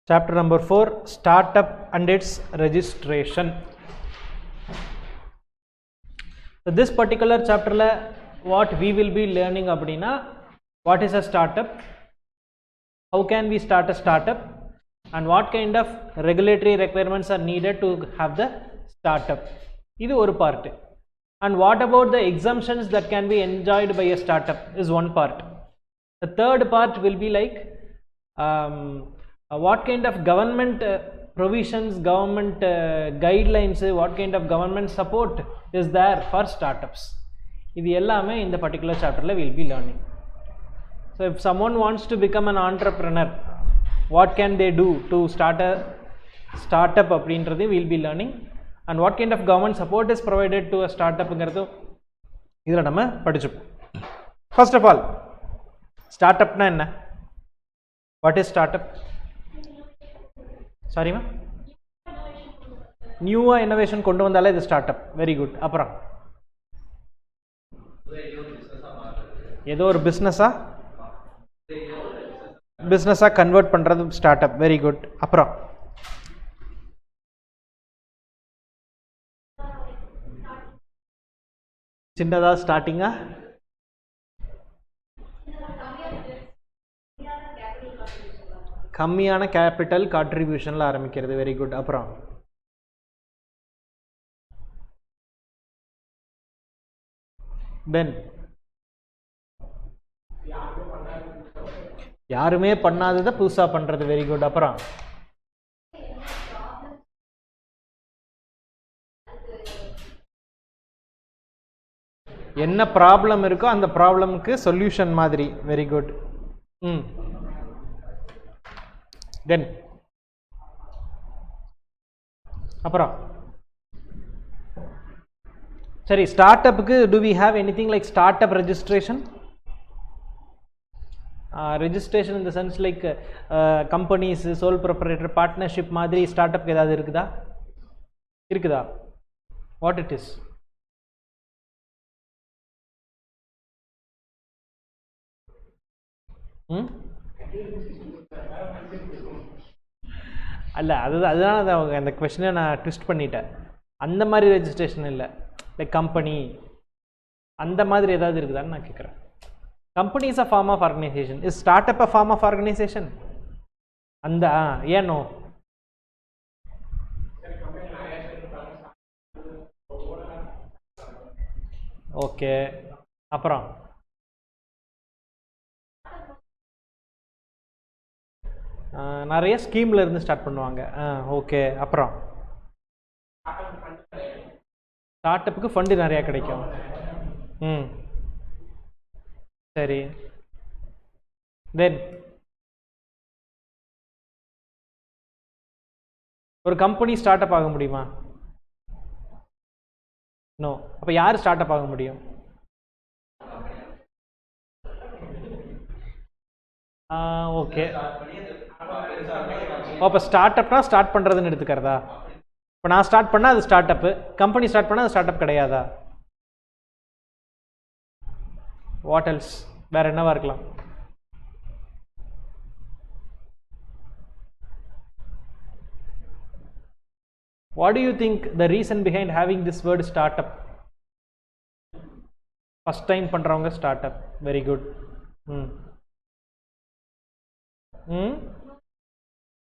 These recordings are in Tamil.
Chapter number 4, Startup and its registration. So this particular chapter what we will be learning abdina, what is a startup, how can we start a startup, and what kind of regulatory requirements are needed to have the startup. This is one part. And what about the exemptions that can be enjoyed by a startup is one part. The third part will be like what kind of government provisions, government guidelines, what kind of government support is there for startups. This ellame in the particular chapter we will be learning. So if someone wants to become an entrepreneur, what can they do to start a startup அப்படின்றது we will be learning, and what kind of government support is provided to a startup ங்கிறது இதல நம்ம படிச்சுப்போம். First of all, startup னா என்ன? What is startup? Sorry ma? New innovation கொண்டு வந்தாலே இது startup. Very good. அப்புறம் ஏதோ ஒரு பிஸ்னஸா கன்வெர்ட் பண்றது ஸ்டார்ட்அப். Very good. அப்புறம் சின்னதா ஸ்டார்டிங்கா கம்மியான கேபிட்டல் கான்ட்ரிபியூஷன்ல ஆரம்பிக்கிறது. Very good. அப்புறம் தென் யாருமே பண்ணாததை புதுசா பண்றது. Very good. அப்புறம் என்ன ப்ராப்ளம் இருக்கோ அந்த ப்ராப்ளமுக்கு சொல்யூஷன் மாதிரி. Very good. தென் அப்புறம் சரி, ஸ்டார்ட் அப்புக்கு do we have anything like startup registration? Registration in the sense like companies, sole proprietor, partnership மாதிரி ஸ்டார்ட் அப் ஏதாவது இருக்குதா? What it is? அல்ல, அதுதான் அவங்க அந்த கொஸ்டினை நான் ட்விஸ்ட் பண்ணிட்டேன். அந்த மாதிரி ரெஜிஸ்ட்ரேஷன் இல்லை, லைக் கம்பெனி அந்த மாதிரி ஏதாவது இருக்குதான்னு நான் கேட்குறேன். Company is a form of organization. Is startup a form of organization? And yeah, no. Okay. அப்புறம் நிறைய ஸ்கீம்ல இருந்து ஸ்டார்ட் பண்ணுவாங்க. ஓகே. அப்புறம் ஸ்டார்ட் அப்புக்கு ஃபண்ட் நிறைய கிடைக்கும். சரி. தென் ஒரு கம்பெனி ஸ்டார்ட் அப் ஆக முடியுமா? நோ. அப்ப யார் ஸ்டார்ட் அப் ஆக முடியும்? ஓகே. அப்ப ஸ்டார்ட் அப்னா ஸ்டார்ட் பண்றதுன்னு எடுத்துக்கிறதா? இப்போ நான் ஸ்டார்ட் பண்ணா அது ஸ்டார்ட் அப், கம்பெனி ஸ்டார்ட் பண்ணா அது ஸ்டார்ட் அப் கிடையாதா? What else? வேற என்னவா இருக்கலாம்? What do you think the reason behind having this word startup? First time பண்றவங்க startup. Very good.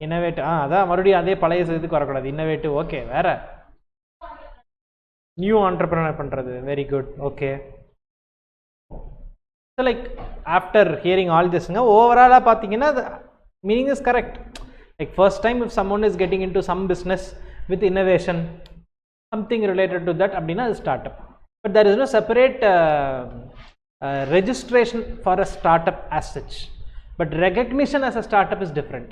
Innovative. அதான் மறுபடியும் அதே பழைய இதுக்கு வரக்கூடாது. இன்னோவேட்டிவ். ஓகே. வேற நியூ ஆண்டர்பிரினர் பண்றது. Very good. Okay. So like after hearing all this, overall pathina the meaning is correct. Like first time if someone is getting into some business with innovation, something related to that abdina is startup. But there is no separate registration for a startup as such. But recognition as a startup is different.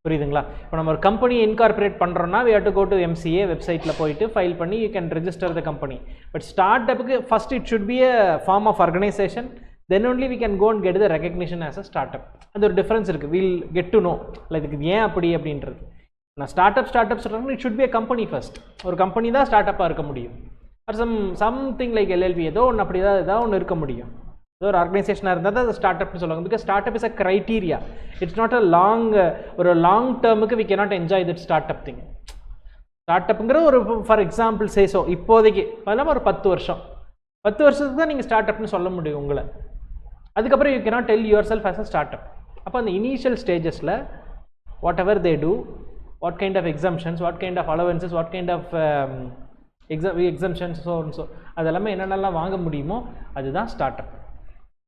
புரியுதுங்களா? இப்போ நம்ம ஒரு கம்பெனி இன்கார்பரேட் பண்ணுறோம்னா we have to go to MCA வெப்சைட்டில் போயிட்டு ஃபைல் பண்ணி you can register the company. But ஸ்டார்ட் அப்புக்கு first it should be a form of organization, then only we can go and get the recognition as a startup. அது ஒரு டிஃபரன்ஸ் இருக்குது. we'll get to know like இது ஏன் அப்படின்றது. நான் ஸ்டார்ட் அப் சொல்கிறேன், it should be a company first. ஒரு கம்பெனி தான் ஸ்டார்ட் அப்பாக இருக்க முடியும். or something like LLP ஏதோ ஒன்று அப்படி தான் ஏதாவது ஒன்று இருக்க முடியும். ஒரு ஆர்கனைசேஷனாக இருந்தால் தான் அது ஸ்டார்ட் அப்னு சொல்லுவாங்க. Because startup is a criteria. It's not a ஒரு லாங் டேர்முக்கு we cannot enjoy that startup thing. ஸ்டார்ட் அப்புங்கிற ஒரு ஃபார் எக்ஸாம்பிள் சேஸோ இப்போதைக்கு அதெல்லாம் ஒரு 10 வருஷத்துக்கு தான் நீங்கள் ஸ்டார்ட் அப்னு சொல்ல முடியும் உங்களை. அதுக்கப்புறம் you cannot tell yourself as a startup. அப்போ அந்த இனிஷியல் ஸ்டேஜஸில் whatever they do, what kind of exemptions, what kind of allowances, what kind of exemptions, so அதெல்லாமே என்னென்னலாம் வாங்க முடியுமோ அதுதான் ஸ்டார்ட் அப்.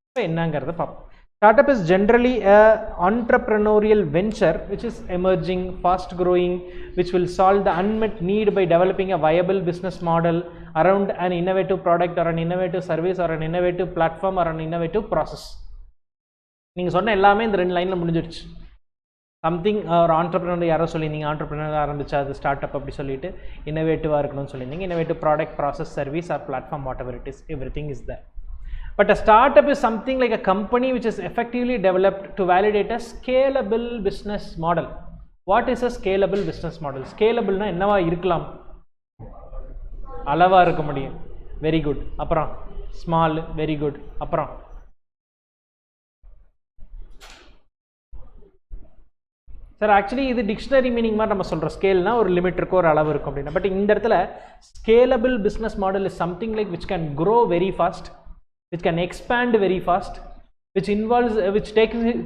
இப்போ என்னங்கிறத பார்ப்போம். Startup is generally a entrepreneurial venture which is emerging, fast growing, which will solve the unmet need by developing a viable business model around an innovative product or an innovative service or an innovative platform or an innovative process. நீங்கள் சொன்ன எல்லாமே இந்த 2 லைனில் முடிஞ்சிடுச்சு. சம்திங் ஒரு ஆண்டர்பிரினர் யாரோ சொல்லியிருந்தீங்க, ஆண்டர்பிரினர் ஆரம்பிச்சா அது ஸ்டார்ட் அப் அப்படி சொல்லிட்டு இன்னோவேட்டிவாக இருக்கணும்னு சொல்லியிருந்தீங்க. Innovative product, process, service or platform, whatever it is, everything is there. But a startup is something like a company which is effectively developed to validate a scalable business model. What is a scalable business model? Scalable na என்னவா இருக்கலாம்? அளவா இருக்க முடியும். Very good. அப்புறம் small, very good. அப்புறம் சார் ஆக்சுவலி இது டிக்ஷனரி மீனிங் மாதிரி நம்ம சொல்கிறோம். ஸ்கேல்னா ஒரு லிமிட் இருக்கும், ஒரு அளவு இருக்கும் அப்படின்னா. பட் இந்த இடத்துல scalable business model is something like which can grow very fast, which can expand very fast, which involves which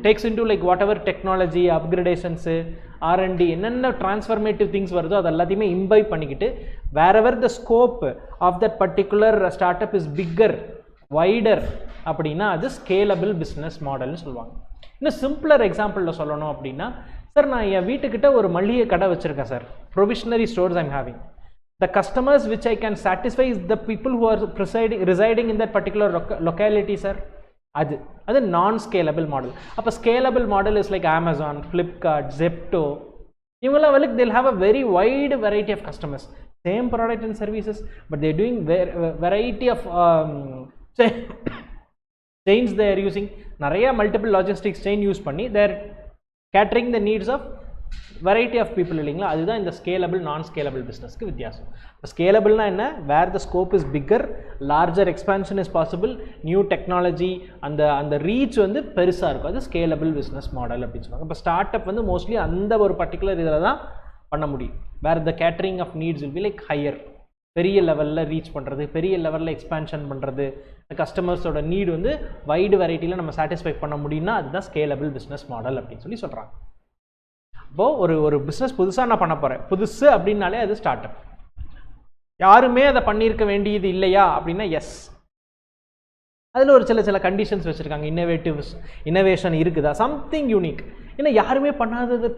takes into like whatever technology upgradations, R&D, என்னென்ன transformative things வருதோ அது எல்லாத்தையுமே இம்பைப் பண்ணிக்கிட்டு wherever the scope of that particular startup is bigger, wider அப்படின்னா அது scalable business modelனு சொல்லுவாங்க. இன்னும் சிம்பிளர் எக்ஸாம்பிளில் சொல்லணும் அப்படின்னா, சார் நான் என் வீட்டுக்கிட்ட ஒரு மளிகை கடை வச்சுருக்கேன் sir, provisionary stores I'm having. The customers which I can satisfy is the people who are residing in that particular locality, sir. அது non-scalable model. அப்போ scalable model is like Amazon, Flipkart, Zepto. இவங்களாம் வந்து they'll have a very wide variety of customers. Same product and services, but they're doing variety of chains they are using. நிறைய multiple logistics chain யூஸ் பண்ணி they're catering the needs of variety of people இல்லைங்களா. அதுதான் இந்த ஸ்கேலபிள் நான் ஸ்கேலபிள் பிஸ்னஸ்க்கு வித்தியாசம். இப்போ ஸ்கேலபிள்னா என்ன, where the scope is bigger, larger expansion is possible, new technology, அந்த ரீச் வந்து பெருசாக இருக்கும், அது ஸ்கேலபிள் பிஸ்னஸ் மாடல் அப்படின்னு சொல்லுவாங்க. இப்போ ஸ்டார்ட் அப் வந்து மோஸ்ட்லி அந்த ஒரு பர்டிகுலர் இதில் தான் பண்ண முடியும். Where the catering of needs will be like higher, பெரிய லெவலில் ரீச் பண்ணுறது, பெரிய லெவலில் எக்ஸ்பான்ஷன் பண்ணுறது, கஸ்டமர்ஸோட நீட் வந்து வைடு வெரைட்டியில் நம்ம சாட்டிஸ்ஃபை பண்ண முடியும்னா அதுதான் ஸ்கேலபிள் பிஸ்னஸ் மாடல் அப்படின்னு சொல்லி சொல்கிறாங்க. இப்போது ஒரு பிஸ்னஸ் புதுசாக நான் பண்ண போகிறேன், புதுசு அப்படின்னாலே அது ஸ்டார்ட் அப். யாருமே அதை பண்ணியிருக்க வேண்டியது இல்லையா அப்படின்னா எஸ். அதில் ஒரு சில கண்டிஷன்ஸ் வச்சுருக்காங்க. இன்னோவேஷன் இருக்குதா, சம்திங் யூனிக், ஏன்னா யாருமே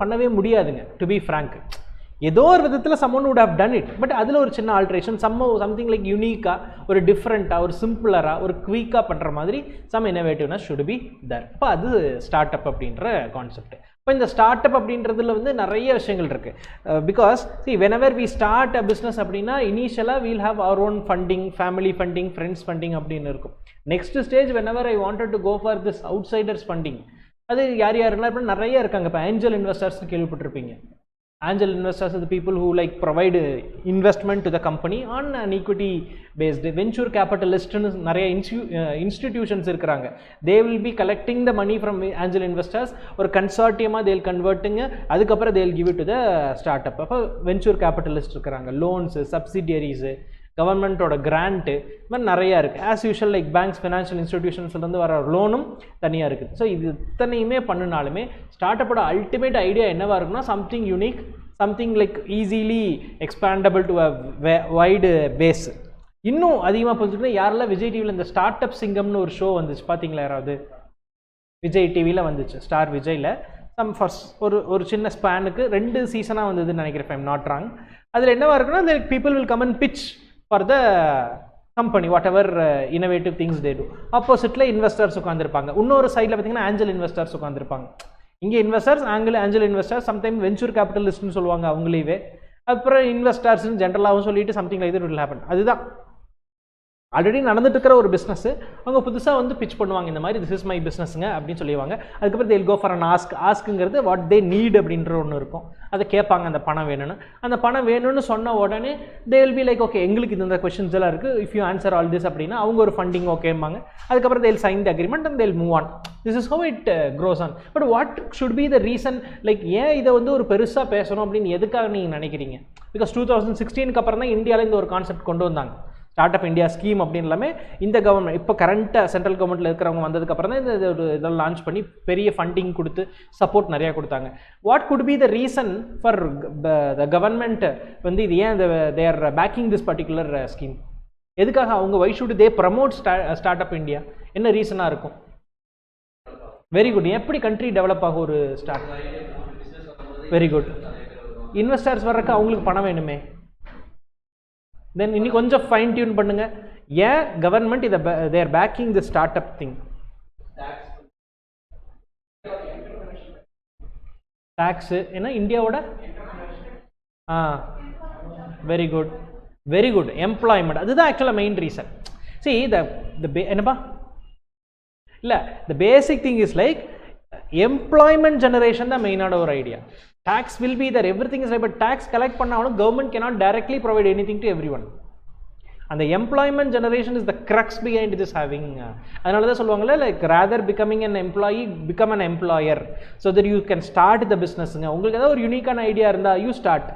பண்ணவே முடியாதுங்க. டு பி ஃப்ராங்க், ஏதோ ஒரு விதத்தில் someone would have done it, but அதில் ஒரு சின்ன ஆல்ட்ரேஷன், சம்திங் லைக் யூனிக்காக, ஒரு டிஃப்ரெண்ட்டாக, ஒரு சிம்பிளராக, ஒரு குயிக்காக பண்ணுற மாதிரி சம் இன்னோவேட்டிவ்னஸ் ஷுட் பி தர். இப்போ அது ஸ்டார்ட் அப் அப்படின்ற கான்செப்ட். இப்போ இந்த ஸ்டார்ட் அப் அப்படின்றதுல வந்து நிறைய விஷயங்கள் இருக்குது. Because whenever we start a business அப்படின்னா இனிஷியலாக we'll have our own funding, family funding, friends funding அப்படின்னு இருக்கும். Next stage whenever I wanted to go for this outsiders funding, அது யாருன்னா நிறைய இருக்காங்க. இப்போ ஏஞ்சல் இன்வெஸ்டர்ஸ்னு கேள்விப்பட்டிருப்பீங்க. Angel investors are the people who like provide investment to the company on an equity based. Venture capitalists நிறைய institutions இருக்கிறாங்க. They will be collecting the money from angel investors, ஒரு கன்சார்டியமாக they'll converting, அதுக்கப்புறம் they'll give it to the startup. அப்போ venture capitalists இருக்கிறாங்க, லோன்ஸு, சப்சிடியரிஸு, கவர்மெண்ட்டோட கிராண்ட்டு, இது மாதிரி நிறையா இருக்குது. As usual like banks, financial இன்ஸ்டிடியூஷன்ஸ்லேருந்து வர லோனும் தனியாக இருக்குது. ஸோ இது இத்தனையுமே பண்ணினாலுமே ஸ்டார்ட் அப்போட அல்டிமேட் ஐடியா என்னவாக இருக்குன்னா something unique, something like easily expandable to a wide base. இன்னும் அதிகமாக புரிஞ்சுக்கணும், யாரெல்லாம் விஜய் டிவியில் இந்த ஸ்டார்ட் அப் சிங்கம்னு ஒரு ஷோ வந்துச்சு பார்த்தீங்களா யாராவது? விஜய் டிவியில் வந்துச்சு, ஸ்டார் விஜயில். ஒரு சின்ன ஸ்பேனுக்கு 2 சீசனாக வந்ததுன்னு நினைக்கிறேன், ஐம் நாட் ராங். அதில் என்னவாக இருக்குன்னா the people will come and pitch for the company whatever innovative things they do. ஆப்போசிட்டில் இன்வெஸ்டர்ஸ் உட்காந்துருப்பாங்க, இன்னொரு சைடில் பார்த்தீங்கன்னா ஆஞ்சல் இன்வெஸ்டர்ஸ் உட்காந்துருப்பாங்க. இங்கே investors, angel investors, sometime venture கேபிட்டலிஸ்ட்னு சொல்லுவாங்க அவங்களேவே, அப்புறம் இன்வெஸ்டர்ஸ்னு ஜென்ரலாகவும் சொல்லிட்டு something like that will happen. அதுதான் ஆல்ரெடி நடந்துட்டு இருக்கிற ஒரு பிஸ்னஸ் அவங்க புதுசாக வந்து பிச் பண்ணுவாங்க, இந்த மாதிரி திஸ் இஸ் மை பிஸ்னஸ்ங்க அப்படின்னு சொல்லிடுவாங்க. அதுக்கப்புறம் தேல் கோ ஃபார் அன் ஆஸ்க்குங்கிறது வாட் தே நீட் அப்படின்ற ஒன்று இருக்கும், அதை கேட்பாங்க அந்த பணம் வேணும்னு. அந்த பணம் வேணும்னு சொன்ன உடனே they will be like okay எங்களுக்கு இந்த கொஸ்டின்ஸ் எல்லாம் இருக்குது, if you answer all this அப்படின்னா அவங்க ஒரு ஃபண்டிங் ஓகேம்பாங்க. அதுக்கப்புறம் they'll sign the agreement and they'll move on. This is how it grows on. But what should be the reason, like ஏன் இதை வந்து ஒரு பெருசாக பேசணும் அப்படின்னு எதுக்காக நீங்கள் நினைக்கிறீங்க? பிகாஸ் 2016க்கு அப்புறம் தான் இந்தியாவில் இந்த ஒரு கான்செப்ட் கொண்டு வந்தாங்க, ஸ்டார்ட் அப் இந்தியா ஸ்கீம் அப்படின்னு எல்லாமே. இந்த கவர்மெண்ட் இப்போ கரண்ட்டாக சென்ட்ரல் கவர்மெண்ட்டில் இருக்கிறவங்க வந்ததுக்கப்புறம் தான் இந்த ஒரு இதெல்லாம் லான்ச் பண்ணி பெரிய ஃபண்டிங் கொடுத்து சப்போர்ட் நிறையா கொடுத்தாங்க. What could be the reason for the government வந்து இது ஏன் they are backing this particular scheme? எதுக்காக அவங்க why should they promote start up India? என்ன ரீசனாக இருக்கும்? Very good. எப்படி கண்ட்ரி டெவலப் ஆகும் ஒரு ஸ்டார்ட்? Very good. இன்வெஸ்டர்ஸ் வர்றதுக்கு அவங்களுக்கு பணம் வேணுமே. தென் இன்னி கொஞ்சம் ஃபைன் டியூன் பண்ணுங்க. ஏன் கவர்மெண்ட் இதை they are backing the startup thing? Tax ஏன்னா இந்தியாவோட very good very good. Employment, அதுதான் ஆக்சுவலாக மெயின் ரீசன். சி என்னப்பா இல்லை, the basic thing is like employment generation தான் மெயினான ஒரு idea. Tax will be there, everything is right, but tax collect பண்ணாலும் government cannot directly provide anything to everyone. And the employment generation is the crux behind this having. அதனால தான் சொல்லுவாங்கல்ல, like rather becoming an employee, become an employer so that you can start the business. உங்களுக்கு ஏதாவது ஒரு யூனிக்கான ஐடியா இருந்தால் you start.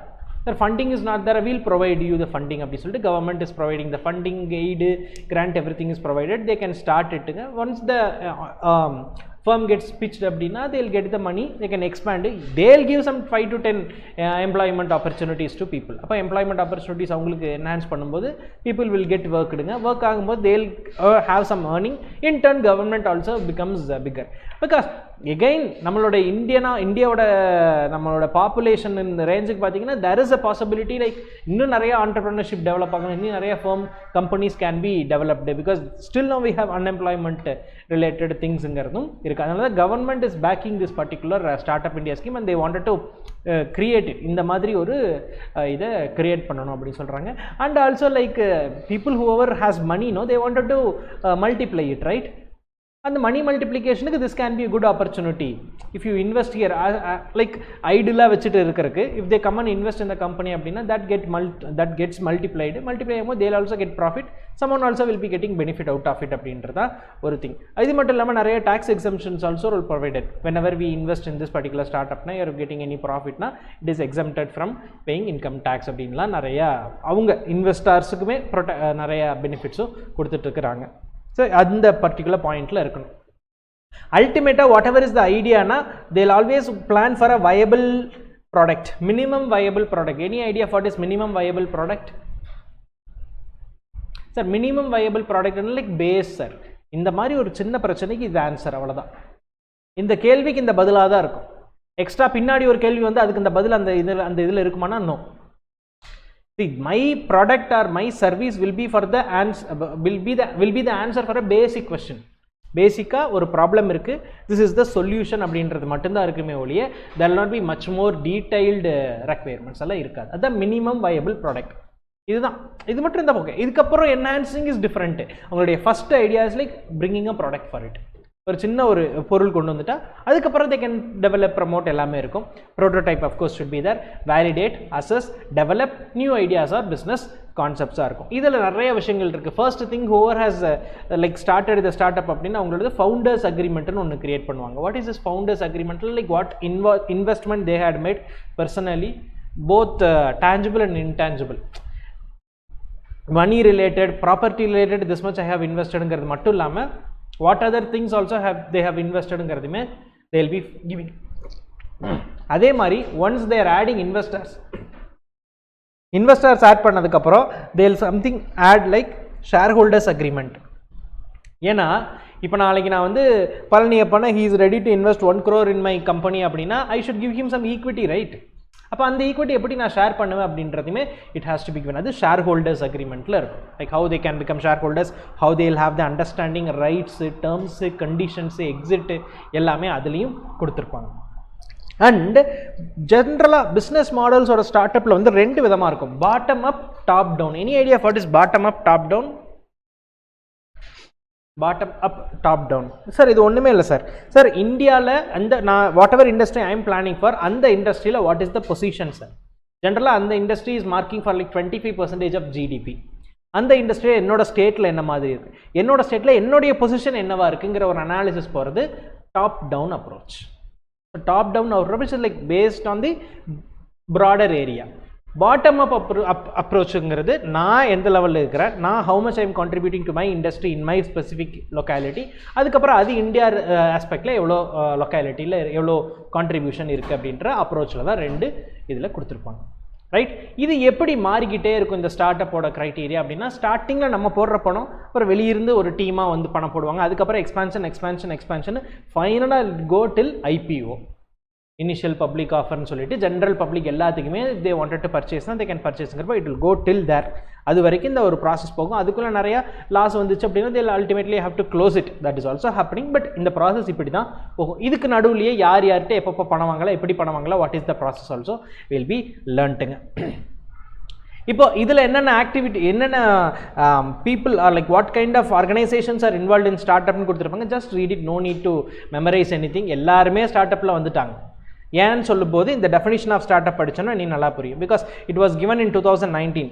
The funding is not there, we'll provide you the funding அப்படி சொல்லிட்டு government is providing the funding, aid, grant, everything is provided. They can start it. Once the firm gets pitched அப்படின்னா they'll get the money, they can expand it, they'll give some 5 to 10 employment opportunities to people. அப்போ employment opportunities அவங்களுக்கு enhance பண்ணும்போது people will get work ஆகும்போது they'll have some earning. In turn government also becomes bigger because again நம்மளோட இந்தியாவோட நம்மளோட பாப்புலேஷன் இந்த ரேஞ்சுக்கு பார்த்தீங்கன்னா there is a possibility like இன்னும் நிறைய entrepreneurship டெவலப் ஆகணும், இன்னும் நிறைய firm companies can be developed because still now we have unemployment related thingsங்கிறதும் இருக்கு. அதனால தான் government is backing this particular start up India scheme and they wanted to create it. இந்த மாதிரி ஒரு இதை கிரியேட் பண்ணணும் அப்படின்னு சொல்கிறாங்க. And also like people whoever has money know they wanted to multiply it, right? அந்த மணி மல்டிப்ளிகேஷனுக்கு this can be a good opportunity if you invest here like ஐடியலாக வச்சுட்டு இருக்கிறதுக்கு if they come and invest in the company அப்படின்னா that gets multiplied ஆகும்போது they'll also get profit, someone also will be getting benefit out of it அப்படின்றதா ஒரு திங். இது மட்டும் இல்லாமல் நிறைய tax exemptions also are provided whenever we invest in this particular startup na you are getting any profit na it is exempted from paying income tax அப்படின்லாம் நிறையா அவங்க இன்வெஸ்டர்ஸுக்குமே நிறைய பெனிஃபிட்ஸும் கொடுத்துட்டு இருக்கிறாங்க. ஸோ அந்த பர்டிகுலர் பாயிண்டில் இருக்கணும். அல்டிமேட்டாக வாட் எவர் இஸ் த ஐடியானா they'll always plan for a viable product, minimum viable product. Any idea for is minimum viable product? Sir minimum viable product like base sir. இந்த மாதிரி ஒரு சின்ன பிரச்சனைக்கு இது ஆன்சர், அவ்வளோதான். இந்த கேள்விக்கு இந்த பதிலாக தான் இருக்கும். எக்ஸ்ட்ரா பின்னாடி ஒரு கேள்வி வந்து அதுக்கு இந்த பதில் அந்த இதில் இருக்குமானா no. See, my product or my service will be for the answer, will be the answer for a basic question. பேசிக்கா ஒரு ப்ராப்ளம் இருக்கு, this is the solution அப்படின்றது மட்டும்தான் இருக்குமே ஒழிய there will not be much more detailed requirements எல்லாம் இருக்காது. அதுதான் மினிமம் வயபிள் ப்ராடக்ட். இதுதான், இது மட்டும் இருந்தால் ஓகே. இதுக்கப்புறம் என்ஹான்சிங் இஸ் டிஃப்ரெண்ட். உங்களுடைய first idea is like bringing a product for it. ஒரு சின்ன ஒரு பொருள் கொண்டு வந்துட்டா அதுக்கப்புறம் they can develop, promote எல்லாமே இருக்கும். prototype of course should be there, validate, assess, develop new ideas or business concepts இருக்கும். இதில் நிறைய விஷயங்கள் இருக்குது. First thing whoever has like started the startup அப்படின்னா அவங்களோட ஃபவுண்டர்ஸ் அக்ரிமெண்ட்னு ஒன்று கிரியேட் பண்ணுவாங்க. What is this founders agreement? Like what investment they had made personally, both tangible and intangible, money related, property related, this much I have invested மட்டும் இல்லாமல் what other things also they have invested ங்கிறதுமே they will be giving. அதே மாதிரி once they are adding investors add பண்ணதுக்கப்புறம் they will something add like shareholders agreement. ஏன்னா இப்போ நாளைக்கு நான் வந்து பழனியப்பனா he is ready to invest 1 crore in my company அப்படின்னா I should give him some equity, right? அப்போ அந்த ஈக்விட்டி எப்படி நான் ஷேர் பண்ணுவேன் அப்படின்றதுமே it has to be given. அது ஷேர் ஹோல்டர்ஸ் அக்ரிமெண்ட்டில் இருக்கும். Like how they can become shareholders, how they will have the understanding, rights, terms, conditions, exit எல்லாமே அதுலேயும் கொடுத்துருப்பாங்க. அண்ட் ஜென்ரலாக பிஸ்னஸ் மாடல்ஸோட ஸ்டார்ட் அப்பில் வந்து 2 விதமாக இருக்கும், bottom up, top down. Any idea for this bottom up, top down? Bottom up top down. Sir இது ஒன்றுமே இல்லை சார். சார் இந்தியாவில் அந்த நான் whatever industry I am planning for, அந்த இண்டஸ்ட்ரியில் what is the position sir? ஜென்ரலாக அந்த industry is marking for like 25% of GDP. அந்த இண்டஸ்ட்ரியில் என்னோட ஸ்டேட்டில் என்ன மாதிரி இருக்குது, என்னோட ஸ்டேட்டில் என்னுடைய பொசிஷன் என்னவா இருக்குங்கிற ஒரு அனாலிசிஸ் போகிறது top down approach. Top down approach is like based on the broader area. Bottom up அப்ரோச்சுங்கிறது நான் எந்த லெவலில் இருக்கிறேன், நான் how much I am contributing to my industry in my specific locality, அதுக்கப்புறம் அது இந்தியா ஆஸ்பெக்டில் எவ்வளோ லொக்காலிட்டியில் எவ்வளோ கான்ட்ரிபியூஷன் இருக்குது அப்படின்ற அப்ரோச்சில் தான் ரெண்டு இதில் கொடுத்துருப்பாங்க. ரைட். இது எப்படி மாறிக்கிட்டே இருக்கும் இந்த ஸ்டார்ட் அப்போட க்ரைட்டீரியா அப்படின்னா, ஸ்டார்டிங்கில் நம்ம போடுற பணம் அப்புறம் வெளியிருந்து ஒரு டீமாக வந்து பணம் போடுவாங்க, அதுக்கப்புறம் எக்ஸ்பான்ஷன் ஃபைனலாக go till IPO, initial public ஆஃபர்னு சொல்லிட்டு ஜென்ரல் பப்ளிக் எல்லாத்துக்குமே தே வாண்டட் டு பர்ச்சேஸ்னா தே கேன் பர்ச்சேஸ்ங்கிறப்ப it will go till there. அது வரைக்கும் இந்த ஒரு ப்ராசஸ் போகும். அதுக்குள்ளே நிறையா லாஸ் வந்துச்சு அப்படின்னா they ultimately have to close it. That is also happening. But இந்த ப்ராசஸ் இப்படி தான் போகும். இதுக்கு நடுவுலையே யார் யார்கிட்ட எப்பப்போ பணம் வாங்கலாம், எப்படி பணம் வாங்கலாம், what is the process also will be லேர்ன்ட்டுங்க. இப்போ இதில் என்னென்ன ஆக்டிவிட்டி, என்னென்ன people are like what kind of organisations are involve in ஸ்டார்ட் அப்னு கொடுத்துருப்பாங்க. Just read it, no need to memorise anything. எல்லாருமே ஸ்டார்ட் அப்பில் வந்துட்டாங்க. ஏன்னு சொல்லும்போது இந்த டெஃபினிஷன் ஆஃப் ஸ்டார்ட் அப் படிச்சோன்னா நீ நல்லா புரியும். Because it was given in 2019.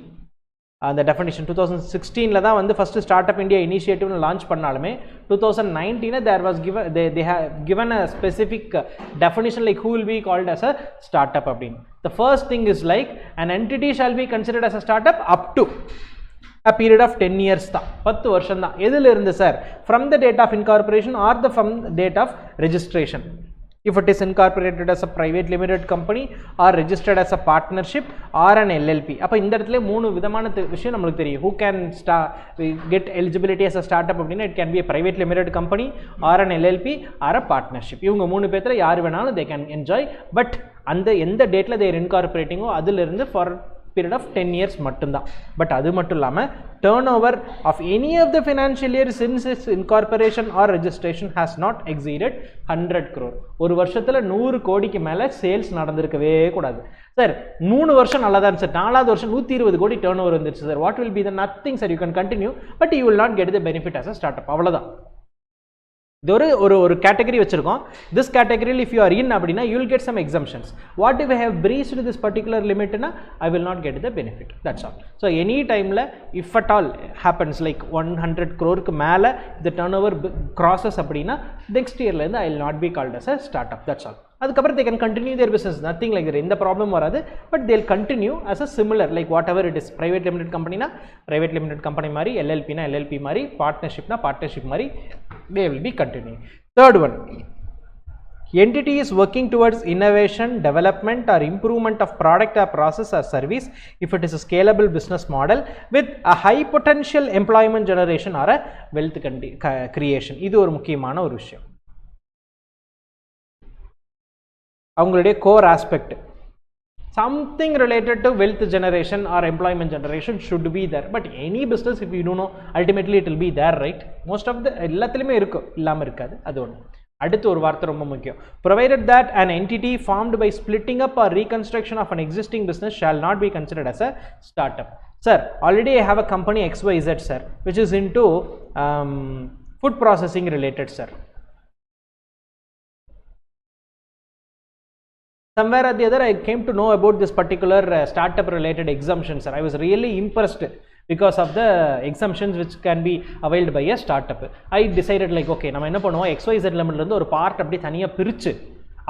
அந்த டெஃபினிஷன் 2016 தான் வந்து first start up India இனிஷியேட்டிவ்னு launch பண்ணாலுமே 2019 there was given they have given a specific definition like who will be called as a startup அப்படின்னு. The first thing is like an entity shall be considered as a startup up to a period of 10 years தான், 10 வருஷம் தான். எதில் இருந்து sir? from the date of incorporation or from the date of registration. If it is incorporated as a private limited company or registered as a partnership or an LLP. அப்போ இந்த இடத்துல மூணு விதமான விஷயம் நம்மளுக்கு தெரியும். who can get eligibility as a startup அப்படின்னா it can be a private limited company or an LLP or a partnership. இவங்க மூணு பேர்த்துல யார் வேணாலும் they can enjoy. பட் அந்த எந்த டேட்டில் they are incorporatingோ அதிலிருந்து for period of 10 years மட்டும்தான். பட் அது மட்டும் இல்லாமல் turnover of any of the financial year since its incorporation or registration has not exceeded 100 crore. ஒரு வருஷத்தில் 100 கோடிக்கு மேலே சேல்ஸ் நடந்திருக்கவே கூடாது. சார் 3 வருஷம் நல்லா தான் சார், 4வது வருஷம் 120 கோடி டேர்ன் ஓவர் வந்துருச்சு sir, what will be the nothing sir, you can continue but you will not get the benefit as a start up. அவ்வளோதான். இது ஒரு கேட்டகரி வச்சிருக்கோம். திஸ் கேட்டகரியில் இஃப் யூ ஆர் இன் அப்படின்னா you will get some exemptions. What if I have breached this particular லிமிட்னா I will not get the benefit. That's all. So any டைமில் if at all happens like 100 crore மேலே இந்த டர்ன் ஓவர் கிராசஸ் அப்படின்னா நெக்ஸ்ட் இயர்லேருந்து I will not be called as a startup. That's all. அதுக்கப்புறம் they can continue their business, nothing like that, எந்த ப்ராப்ளம் வராது. But they'll continue as a similar like whatever it is. private limited company na private limited company மாதிரி, LLP na LLP மாதிரி, partnership na partnership மாதிரி they will be continuing. Third one, entity is working towards innovation, development or improvement of product or process or service if it is a scalable business model with a high potential employment generation or a wealth creation. இது ஒரு முக்கியமான ஒரு விஷயம். அவங்களுடைய core aspect something related to wealth generation or employment generation should be there. But any business if you don't know ultimately it will be there, right? Most of the எல்லாத்துலயுமே இருக்கும், இல்லாம இருக்காது. அது ஒன்று. அடுத்து ஒரு வார்த்தை ரொம்ப முக்கியம். provided that an entity formed by splitting up or reconstruction of an existing business shall not be considered as a startup. Sir, already I have a company XYZ sir which is into food processing related sir. Somewhere or the other I came to know about this particular startup related exemption sir. I was really impressed because of the exemptions which can be availed by a startup. I decided like okay நம்ம என்ன பண்ணுவோம், XYZ லிமிட்ல இருந்து ஒரு பார்ட் அப்படி தனியாக பிரித்து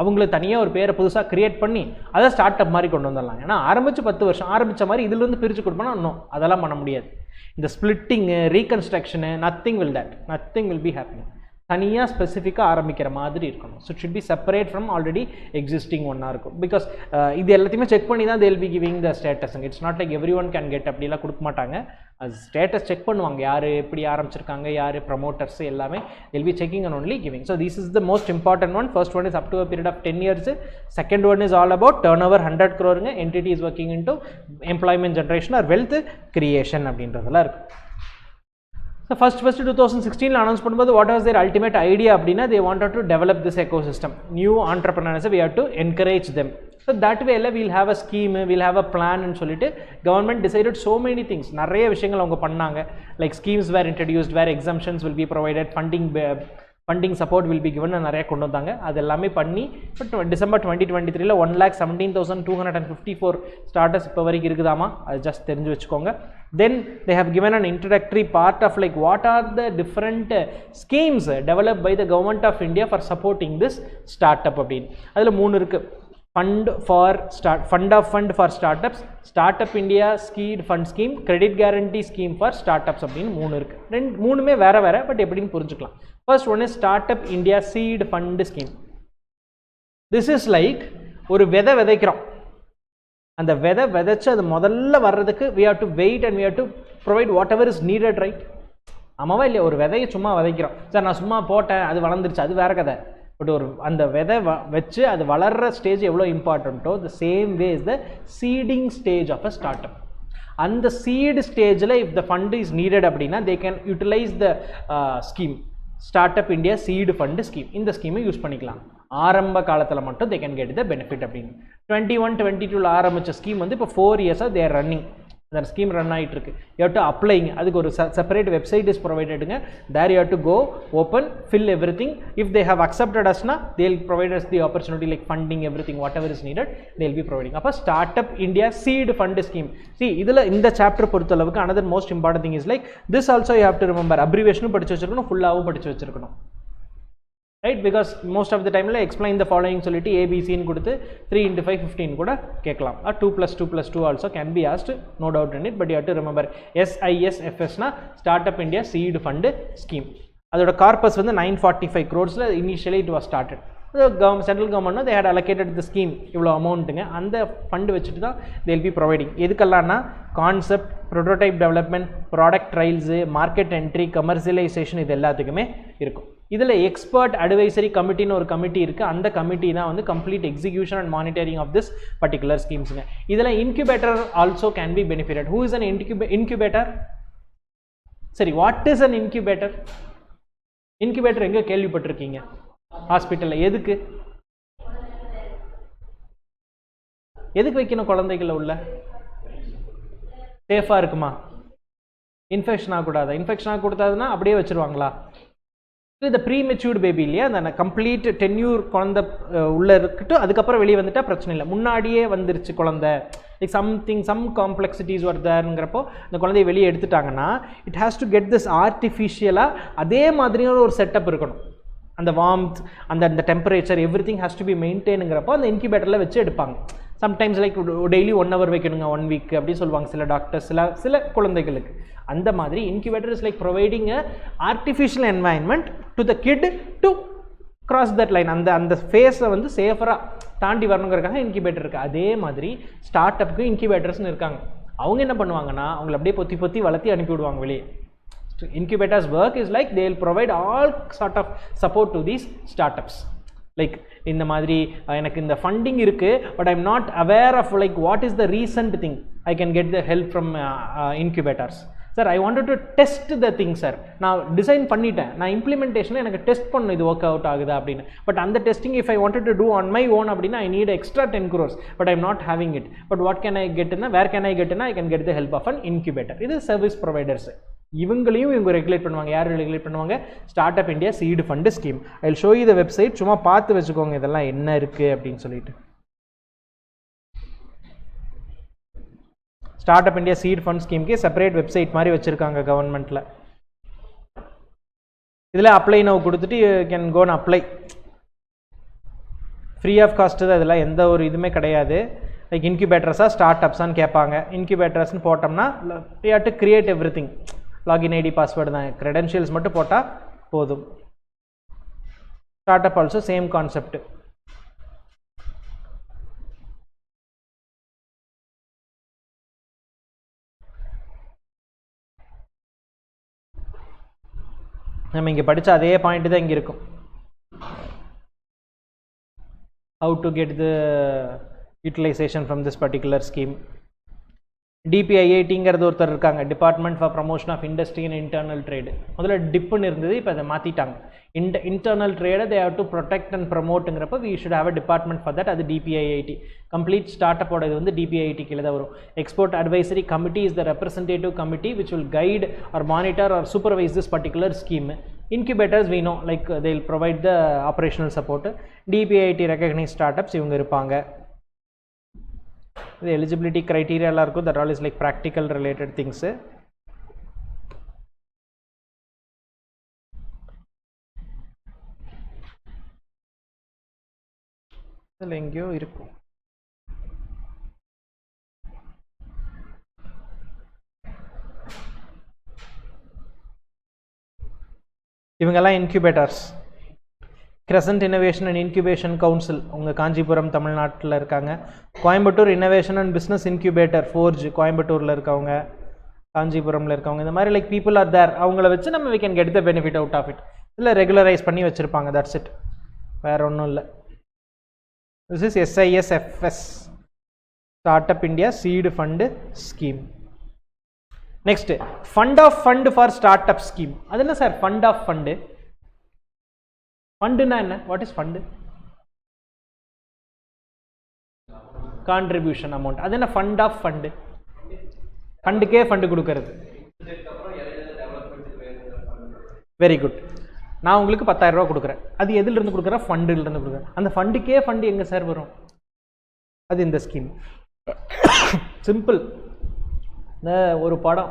அவங்களுக்கு தனியாக ஒரு பேரை புதுசாக கிரியேட் பண்ணி அதை ஸ்டார்ட் அப் மாதிரி கொண்டு வந்துடலாம். ஏன்னா ஆரம்பித்து 10 வருஷம் ஆரம்பித்த மாதிரி இதுலேருந்து பிரித்து கொடுப்போம்னா இன்னும் அதெல்லாம் பண்ண முடியாது. இந்த splitting, reconstruction, nothing will be happening. தனியாக ஸ்பெசிஃபிக்காக ஆரம்பிக்கிற மாதிரி இருக்கணும். So it should be separate from already existing ஒன்றா இருக்கும். பிகாஸ் இது எல்லாத்தையுமே செக் பண்ணி தான் தேல் பி கிவிங் த ஸ்டேட்டஸுங்க. It's not like everyone can get அப்படிலாம் கொடுக்க மாட்டாங்க. அது ஸ்டேட்டஸ் செக் பண்ணுவாங்க, யார் எப்படி ஆரம்பிச்சிருக்காங்க, யார் ப்ரமோட்டர்ஸ் எல்லாமே they'll be checking and only giving. So this is the most important one. First one is up to a period of 10 years. Second one is all about turnover 100 crore. Entity is working in to employment generation or wealth creation அப்படின்றதெல்லாம் இருக்குது. So first 2016 announce பண்ணும்போது what was their ultimate idea அப்படின்னா they wanted to develop this ecosystem. New entrepreneurs we have to encourage them. So that way we'll have a scheme, we'll have a plan and சொல்லிட்டு government decided so many things. நிறைய விஷயங்கள் அவங்க பண்ணாங்க. Like schemes were introduced where exemptions will be provided, funding support will be given நிறைய கொண்டு வந்தாங்க. அது எல்லாமே பண்ணி டிசம்பர் 2023ல 1,17,254 ஸ்டார்டர்ஸ் இப்போ வரைக்கும் இருக்குதாமா, அது ஜஸ்ட் தெரிஞ்சு வச்சுக்கோங்க. Then they have given an introductory part of like what are the different schemes developed by the government of India for supporting this startup அப்படின்னு. அதில் 3 இருக்கு. Fund for startups, Startup India Seed Fund Scheme, Credit Guarantee Scheme for Startups அப்படின்னு 3 இருக்கு. மூணுமே வேற வேற, பட் எப்படின்னு புரிஞ்சுக்கலாம். First one is Startup India Seed Fund Scheme. This is like ஒரு விதை விதைக்கிறோம். அந்த விதை விதைச்சு அது முதல்ல வர்றதுக்கு we have to wait and we have to provide whatever is needed, right? ஆமாவா இல்லையா? ஒரு விதையை சும்மா விதைக்கிறோம். சார் நான் சும்மா போட்டேன் அது வளர்ந்துருச்சு, அது வேற கதை. பட் ஒரு அந்த விதை வச்சு அது வளர்கிற ஸ்டேஜ் எவ்வளோ இம்பார்ட்டண்ட்டோ the same way is the seeding stage of a startup. அந்த seed ஸ்டேஜில் if the fund is needed அப்படின்னா they can utilize the scheme, Startup India Seed Fund Scheme. இந்த ஸ்கீமை யூஸ் பண்ணிக்கலாம். ஆரம்ப காலத்தில் மட்டும் they can get the benefit அப்படின்னு. 21-22 ஆரம்பித்த ஸ்கீம் வந்து இப்போ 4 இயர்ஸாக they are running. அந்த ஸ்கீம் ரன் ஆகிட்டு இருக்கு. யூ ஹேவ் டு அப்ளைங்க, அதுக்கு ஒரு செப்பரேட் வெப்சைட் இஸ் ப்ரொவைடடுங்க. There you have to go open fill everything. If they have accepted அஸ்னா they will provide us the opportunity like funding everything whatever is needed they will be providing. அப்போ startup India seed fund scheme. சி இதில் இந்த சாப்டர் பொறுத்தளவுக்கு another most important thing is like this also you have to remember. அப்ரிவேஷனும் படிச்சு வச்சிருக்கணும், ஃபுல்லாகவும் படிச்சு வச்சிருக்கணும், right? Because most of the time explain the following சொல்லிட்டு ABC ன்னு கொடுத்து 3 into 5 15 கூட கேட்கலாம். 2 plus 2 plus 2 also can be asked, no doubt in it, but you have to remember SISFS னா Startup India Seed Fund Scheme. அதோட கார்பஸ் வந்து 945 crores initially it was started. Central government they had allocated the scheme இவ்வளோ அமௌண்ட்டுங்க. அந்த ஃபண்டு வச்சுட்டு தான் they will be providing. எதுக்கெல்லாம்னா concept, prototype development, product trials, market entry, commercialisation, இது எல்லாத்துக்குமே இருக்கும். இதில் எக்ஸ்பர்ட் அட்வைசரி கமிட்டின்னு ஒரு கமிட்டி இருக்குது. அந்த கமிட்டி தான் வந்து complete execution and monitoring of this particular ஸ்கீம்ஸுங்க. இதில் incubator also can be benefited. Who is an incubator? சரி, what is an incubator? Incubator எங்கே கேள்விப்பட்டிருக்கீங்க? ஹாஸ்பிட்டலில். எதுக்கு வைக்கணும் குழந்தைகளை உள்ள? சேஃபாக இருக்குமா? இன்ஃபெக்ஷன் ஆகக்கூடாதா? இன்ஃபெக்ஷன் ஆக கொடுத்தாதுன்னா அப்படியே வச்சுருவாங்களா? இந்த ப்ரீமெச்சூர்டு பேபி இல்லையா, அந்த கம்ப்ளீட் டென்யூர் குழந்தை உள்ளே இருக்கட்டும், அதுக்கப்புறம் வெளியே வந்துட்டா பிரச்சனை இல்லை. முன்னாடியே வந்துருச்சு குழந்தை, லைக் சம் காம்ப்ளெக்சிட்டிஸ் வருதுங்கிறப்போ இந்த குழந்தைய வெளியே எடுத்துட்டாங்கன்னா it has to get this ஆர்டிஃபிஷியலாக அதே மாதிரியான ஒரு செட்டப் இருக்கணும். அந்த வார்ம்த், அந்த temperature, everything has to be மெயின்டைனுங்கிறப்போ அந்த இன்குபேட்டரில் வச்சு எடுப்பாங்க. சம்டைம்ஸ் லைக் டெய்லி 1 hour வைக்கணுங்க, 1 week அப்படின்னு சொல்லுவாங்க சில டாக்டர்ஸ், சில குழந்தைகளுக்கு. அந்த மாதிரி incubator is like providing a artificial environment to the kid to cross that line. அந்த ஃபேஸை வந்து சேஃபராக தாண்டி வரணுங்கிறதுக்காக இன்குபேட்டர் இருக்குது. அதே மாதிரி ஸ்டார்ட் அப்புக்கு இன்குபேட்டர்ஸ்னு இருக்காங்க. அவங்க என்ன பண்ணுவாங்கன்னா அவங்கள அப்படியே பொத்தி வளர்த்தி அனுப்பிவிடுவாங்க வெளியே. Incubators work is like they will provide all sort of support to these startups. Like இந்த மாதிரி எனக்கு இந்த ஃபண்டிங் இருக்குது, but I'm not aware of like what is the recent thing I can get the help from incubators. Sir I wanted to test the thing sir, நான் டிசைன் பண்ணிட்டேன், நான் இம்ப்ளிமெண்டேஷனில் எனக்கு டெஸ்ட் பண்ணணும் இது ஒர்க் அவுட் ஆகுதா அப்படின்னு. பட் அந்த testing if I wanted to do on my own அப்படின்னா I need extra 10 crores, but I'm not having it. But what can I கெட்னா, வேர் கேன் ஐ கெட்னா, I can get the help of an incubator. இது சர்வீஸ் ப்ரொவைடர்ஸ். இவங்களையும் இவங்க ரெகுலேட் பண்ணுவாங்க. யார் ரெகுலேட் பண்ணுவாங்க? Startup India seed fund scheme. I will show you the website, சும்மா பார்த்து வச்சுக்கோங்க இதெல்லாம் என்ன இருக்குது அப்படின்னு சொல்லிட்டு. ஸ்டார்ட்அப் இந்தியா சீட் ஃபண்ட் ஸ்கீம்க்கு செப்பரேட் வெப்சைட் மாதிரி வச்சுருக்காங்க கவர்மெண்ட்டில். இதில் அப்ளை நவ் கொடுத்துட்டு you can go and apply. Free of cost தான், இதெல்லாம் எந்த ஒரு இதுவுமே கிடையாது. லைக் இன்குபேட்டர்ஸாக ஸ்டார்ட் அப்ஸான்னு கேட்பாங்க. இன்குபேட்டர்ஸ்னு போட்டோம்னா you have to create everything. Login ID password தான், க்ரெடென்ஷியல்ஸ் மட்டும் போட்டால் போதும். Start up also same concept. நம்ம இங்கே படித்த அதே பாயிண்ட் தான் இங்கே இருக்கும். How to get the utilization from this particular scheme. டிபிஐஐடிங்கிறது ஒருத்தர் இருக்காங்க, department for promotion of industry and internal trade. முதல்ல டிப்புன்னு இருந்தது, இப்போ அதை மாற்றிட்டாங்க. இன்டர்னல் ட்ரேடை they have to protect and ப்ரமோட்டுங்கிறப்ப we should have a department for that. அது டிபிஐஐடி. கம்ப்ளீட் ஸ்டார்ட் அப்போட இது வந்து டிபிஐஐடி கீழே தான் வரும். Export advisory committee is the representative committee which will guide or monitor or supervise this particular scheme. Incubators we know, like they'll provide the operational support. DPIIT recognized startups இவங்க இருப்பாங்க. The eligibility criteria எல்லாம் இருக்கும். That all is like practical related things. இதில் எங்கேயோ இருக்கும். இவங்கெல்லாம் incubators. Crescent innovation and incubation council உங்க காஞ்சிபுரம் தமிழ்நாட்டில் இருக்காங்க. Coimbatore innovation and business incubator forge கோயம்புத்தூரில் இருக்கவங்க, காஞ்சிபுரமில் இருக்கவங்க. இந்த மாதிரி லைக் பீப்புள் ஆர் தேர். அவங்கள வச்சு நம்ம we can get the benefit out of it. இல்லை ரெகுலரைஸ் பண்ணி வச்சுருப்பாங்க, தட்ஸ் இட், வேறு ஒன்றும் இல்லை. This is SISFS start up India seed fund scheme. Next fund of fund for start up scheme. அது என்ன சார் ஃபண்ட் ஆஃப் ஃபண்டு? ஃபண்டுனா என்ன? What is fund? Contribution amount. அது என்ன ஃபண்ட் ஆஃப் ஃபண்டு? ஃபண்டுக்கே ஃபண்டு கொடுக்கறது. Very good. நான் உங்களுக்கு 10,000 ரூபா கொடுக்குறேன். அது எதிலிருந்து கொடுக்குறேன்? ஃபண்டிலிருந்து கொடுக்குறேன். அந்த ஃபண்டுக்கே ஃபண்டு எங்கே சார் வரும்? அது இந்த ஸ்கீம். சிம்பிள். இந்த ஒரு படம்,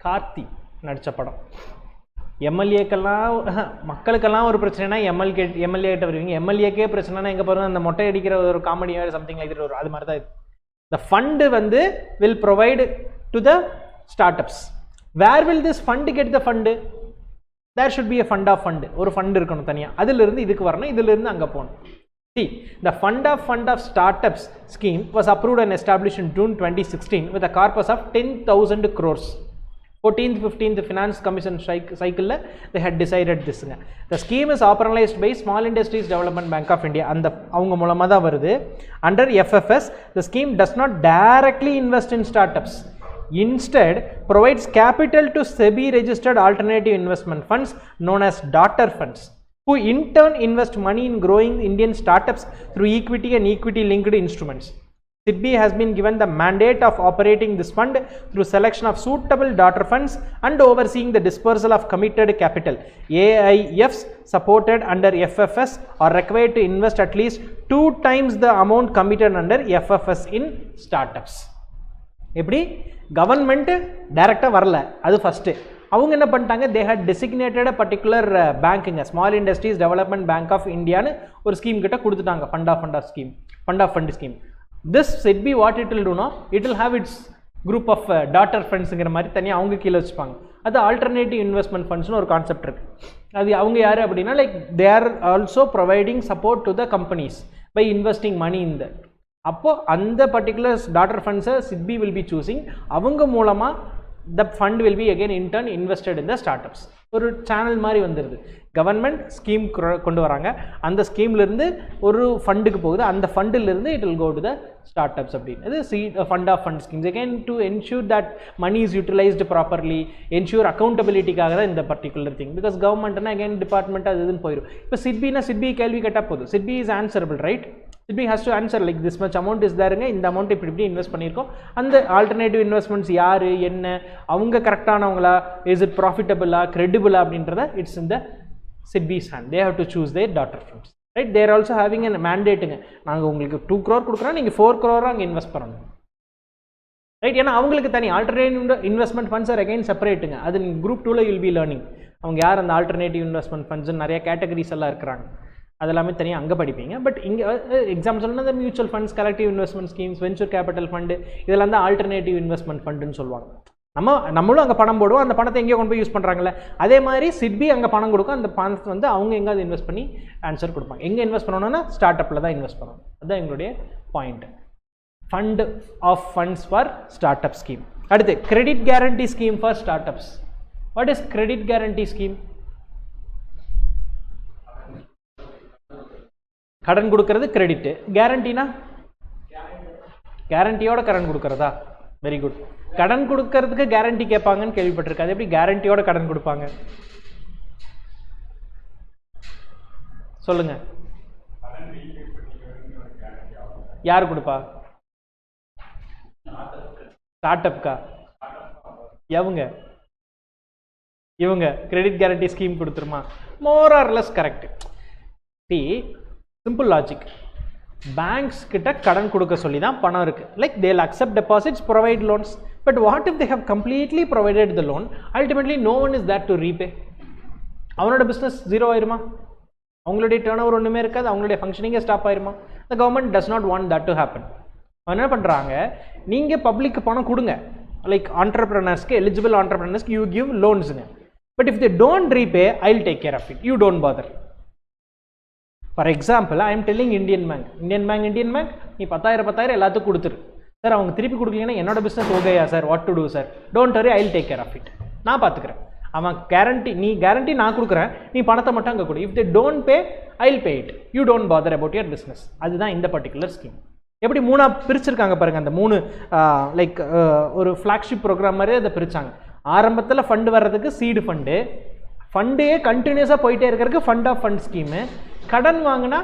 கார்த்தி நடித்த படம். எம்எல்ஏக்கெல்லாம் மக்களுக்கெல்லாம் ஒரு பிரச்சனைனா எம்எல்ஏ கிட்ட வருவீங்க. எம்எல்ஏக்கே பிரச்சனைனா எங்கே பாருங்க, அந்த மொட்டை அடிக்கிற ஒரு காமெடியாக சம்திங் லைக் வரும். அது மாதிரி தான் இது. இந்த ஃபண்டு வந்து will provide to the start ups. Where will this fund get the fund? There should be a fund of fund. ஒரு ஃபண்டு இருக்கணும் தனியாக. அதிலிருந்து இதுக்கு வரணும், இதிலிருந்து அங்கே போகணும். See, the fund of startups scheme was approved and established in June 2016 with a corpus of 10,000 crores. 14th 15th finance commission cycle they had decided this. The scheme is operationalized by Small Industries Development Bank of India. And avanga மூலமா தான் வருது. Under FFS, the scheme does not directly invest in startups. Instead, provides capital to SEBI registered alternative investment funds known as daughter funds, who in turn invest money in growing Indian startups through equity and equity linked instruments. SIDBI has been given the mandate of operating this fund through selection of suitable daughter funds and overseeing the dispersal of committed capital. AIFs supported under FFS are required to invest at least 2 times the amount committed under FFS in startups. எப்படி கவர்மெண்ட் டைரக்டாக வரல, அது ஃபஸ்ட்டு. அவங்க என்ன பண்ணிட்டாங்க, தே ஹேட் டெசிக்னேட்டட் பர்டிகுலர் பேங்க்குங்க, small industries development bank of இந்தியான்னு ஒரு ஸ்கீம் கிட்ட கொடுத்துட்டாங்க. Fund of fund scheme. This SIDBI what it will do no, it will have its group of daughter ஃபண்ட்ஸுங்கிற மாதிரி தனியாக அவங்க கீழே வச்சுப்பாங்க. அது ஆல்டர்னேட்டிவ் இன்வெஸ்ட்மெண்ட் ஃபண்ட்ஸ்னு ஒரு கான்செப்ட் இருக்குது. அது அவங்க யார் அப்படின்னா, like they are also providing support to the companies by investing money in that. அப்போது அந்த பர்டிகுலர் டாட்டர் ஃபண்ட்ஸை SIDBI வில் பி சூஸிங். அவங்க மூலமாக the fund will be again in turn invested in the startups. ஒரு சேனல் மாதிரி வந்துடுது. கவர்மெண்ட் ஸ்கீம் கொண்டு வராங்க, அந்த ஸ்கீம்லேருந்து ஒரு ஃபண்டுக்கு போகுது, அந்த ஃபண்டிலிருந்து it will go to the start ups அப்படின்னு. இது fund of fund schemes. Again to ensure that money is utilised properly, ensure அக்கௌண்டபிலிட்டிக்காக தான் இந்த பர்டிகுலர் திங். பிகாஸ் கவர்மெண்ட்னா அகேன் டிபார்ட்மெண்ட் அது இதுன்னு போயிடும். இப்போ SIDBI கேள்வி கேட்டால் போதும். SIDBI is answerable, right? SIDBI has to answer like this much amount is there, இந்த அமௌண்ட் இப்படி இன்வெஸ்ட் பண்ணியிருக்கோம், அந்த ஆல்டர்னேட்டிவ் இன்வெஸ்ட்மெண்ட்ஸ் யார் என்ன, அவங்க கரெக்டானவங்களா, இஸ் இட் ப்ராஃபிட்டபிளா கிரெடிபிளா அப்படின்றத இட்ஸ் இந்த SIDBI's hand. They have to choose their daughter funds, right? They are also having a mandate-ங்க, நாங்கள் உங்களுக்கு 2 crore கொடுக்குறோம், நீங்கள் 4 crore அங்கே இன்வெஸ்ட் பண்ணணும், ரைட்? ஏன்னா அவங்களுக்கு தனி alternative investment funds are again செப்பரேட்டுங்க. அது நீங்கள் குரூப் 2ல வில் பி லேர்னிங். அவங்க யார் அந்த ஆல்டர்னேட்டிவ் இன்வெஸ்ட்மெண்ட் ஃபண்ட்ஸ் நிறைய கேட்டகரிஸ் எல்லாம் இருக்கிறாங்க, அதெல்லாமே தனியாக அங்கே படிப்பீங்க. பட் இங்கே எக்ஸாம்பிள் சொன்னால் இந்த mutual funds, collective investment schemes, venture capital fund, இதெல்லாம் தான் ஆல்டர்னேட்டிவ் இன்வெஸ்ட்மெண்ட் ஃபண்டுன்னு சொல்லுவாங்க. நம்மளும் அங்கே பணம் போடுவோம், அந்த பணத்தை எங்கேயோ கொண்டு போய் யூஸ் பண்ணுறாங்களே, அதே மாதிரி SIDBI அங்கே பணம் கொடுக்கும், அந்த பணத்தை வந்து அவங்க எங்கேயாவது இன்வெஸ்ட் பண்ணி ஆன்சர் கொடுப்பாங்க. எங்கே இன்வெஸ்ட் பண்ணணும்னா ஸ்டார்ட் அப்பில் தான் இன்வெஸ்ட் பண்ணணும். அதுதான் எங்களுடைய point. Fund of funds for start up scheme. அடுத்து credit guarantee scheme for startups. What is credit guarantee scheme? கடன் கொடுக்கறது கிரெடிட், கேரண்டினா கேரண்டியோட கடன் கொடுக்கறதா? Very good. கடன் கொடுக்கறதுக்கு கேரண்டி கேட்பாங்கன்னு கேள்விப்பட்டிருக்கேன். அது எப்படி கேரண்டியோட கடன் கொடுப்பாங்க சொல்லுங்க. யார் கொடுப்பா? ஸ்டார்ட் அப்கா? இவங்க கிரெடிட் கேரண்டி ஸ்கீம் கொடுத்துருமா? More or less correct. See simple logic. Banks கிட்ட கடன் கொடுக்க சொல்லி தான் பணம் இருக்கு. Like they'll accept deposits, provide loans. But what if they have completely provided the loan, ultimately no one is there to repay. அவனோட பிஸ்னஸ் ஜீரோ ஆயிருமா? அவங்களுடைய டர்ன் ஓவர் ஒன்றுமே இருக்காது, அவங்களுடைய ஃபங்க்ஷனிங்கே ஸ்டாப் ஆயிருமா? The government does not want that to happen. என்ன பண்ணுறாங்க, நீங்கள் பப்ளிக்கு பணம் கொடுங்க, லைக் ஆண்டர்பிரனர்ஸ்க்கு, எலிஜிபிள் ஆண்டர்பிரனர்ஸ்க்கு யூ கிவ் லோன்ஸுங்க. But if they don't repay, I will take care of it, you don't bother. For example, I am telling Indian bank நீ 10,000 எல்லாத்துக்கும் கொடுத்துரு சார். அவங்க திருப்பி கொடுக்கலன்னா என்னோட பிஸ்னஸ் ஓகேயா sir? What to do sir? Don't worry, I will take care of it. நான் பார்த்துக்கிறேன். அவன் கேரண்டி நான் கொடுக்குறேன், நீ பணத்தை மட்டும் அங்கே கொடு. If they don't pay, I will pay it, you don't father about your business. அதுதான் இந்த பர்டிகுலர் ஸ்கீம். எப்படி மூணாக பிரிச்சிருக்காங்க பாருங்கள். அந்த 3 லைக் ஒரு ஃப்ளாக்ஷிப் ப்ரோக்ராம் மாதிரி அதை பிரித்தாங்க. ஆரம்பத்தில் ஃபண்டு வர்றதுக்கு சீடு ஃபண்டே கண்டினியூஸாக போயிட்டே இருக்கிறதுக்கு ஃபண்ட் ஆஃப் ஃபண்ட் ஸ்கீமு, கடன் வாங்கினா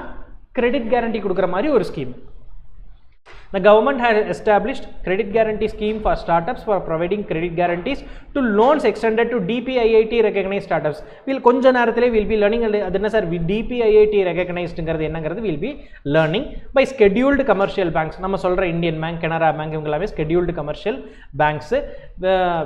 கிரெடிட் கேரண்டி கொடுக்குற மாதிரி ஒரு scheme. The government has established credit guarantee scheme for startups for providing credit guarantees to loans extended to DPIIT recognized startups. கொஞ்ச நேரத்திலே will be learning. அது என்ன சார் DPIIT recognizedங்கிறது என்னங்கிறது will be learning by scheduled commercial banks. நம்ம சொல்கிற இந்தியன் பேங்க், கனரா பேங்க், இவங்க எல்லாமே scheduled commercial banks.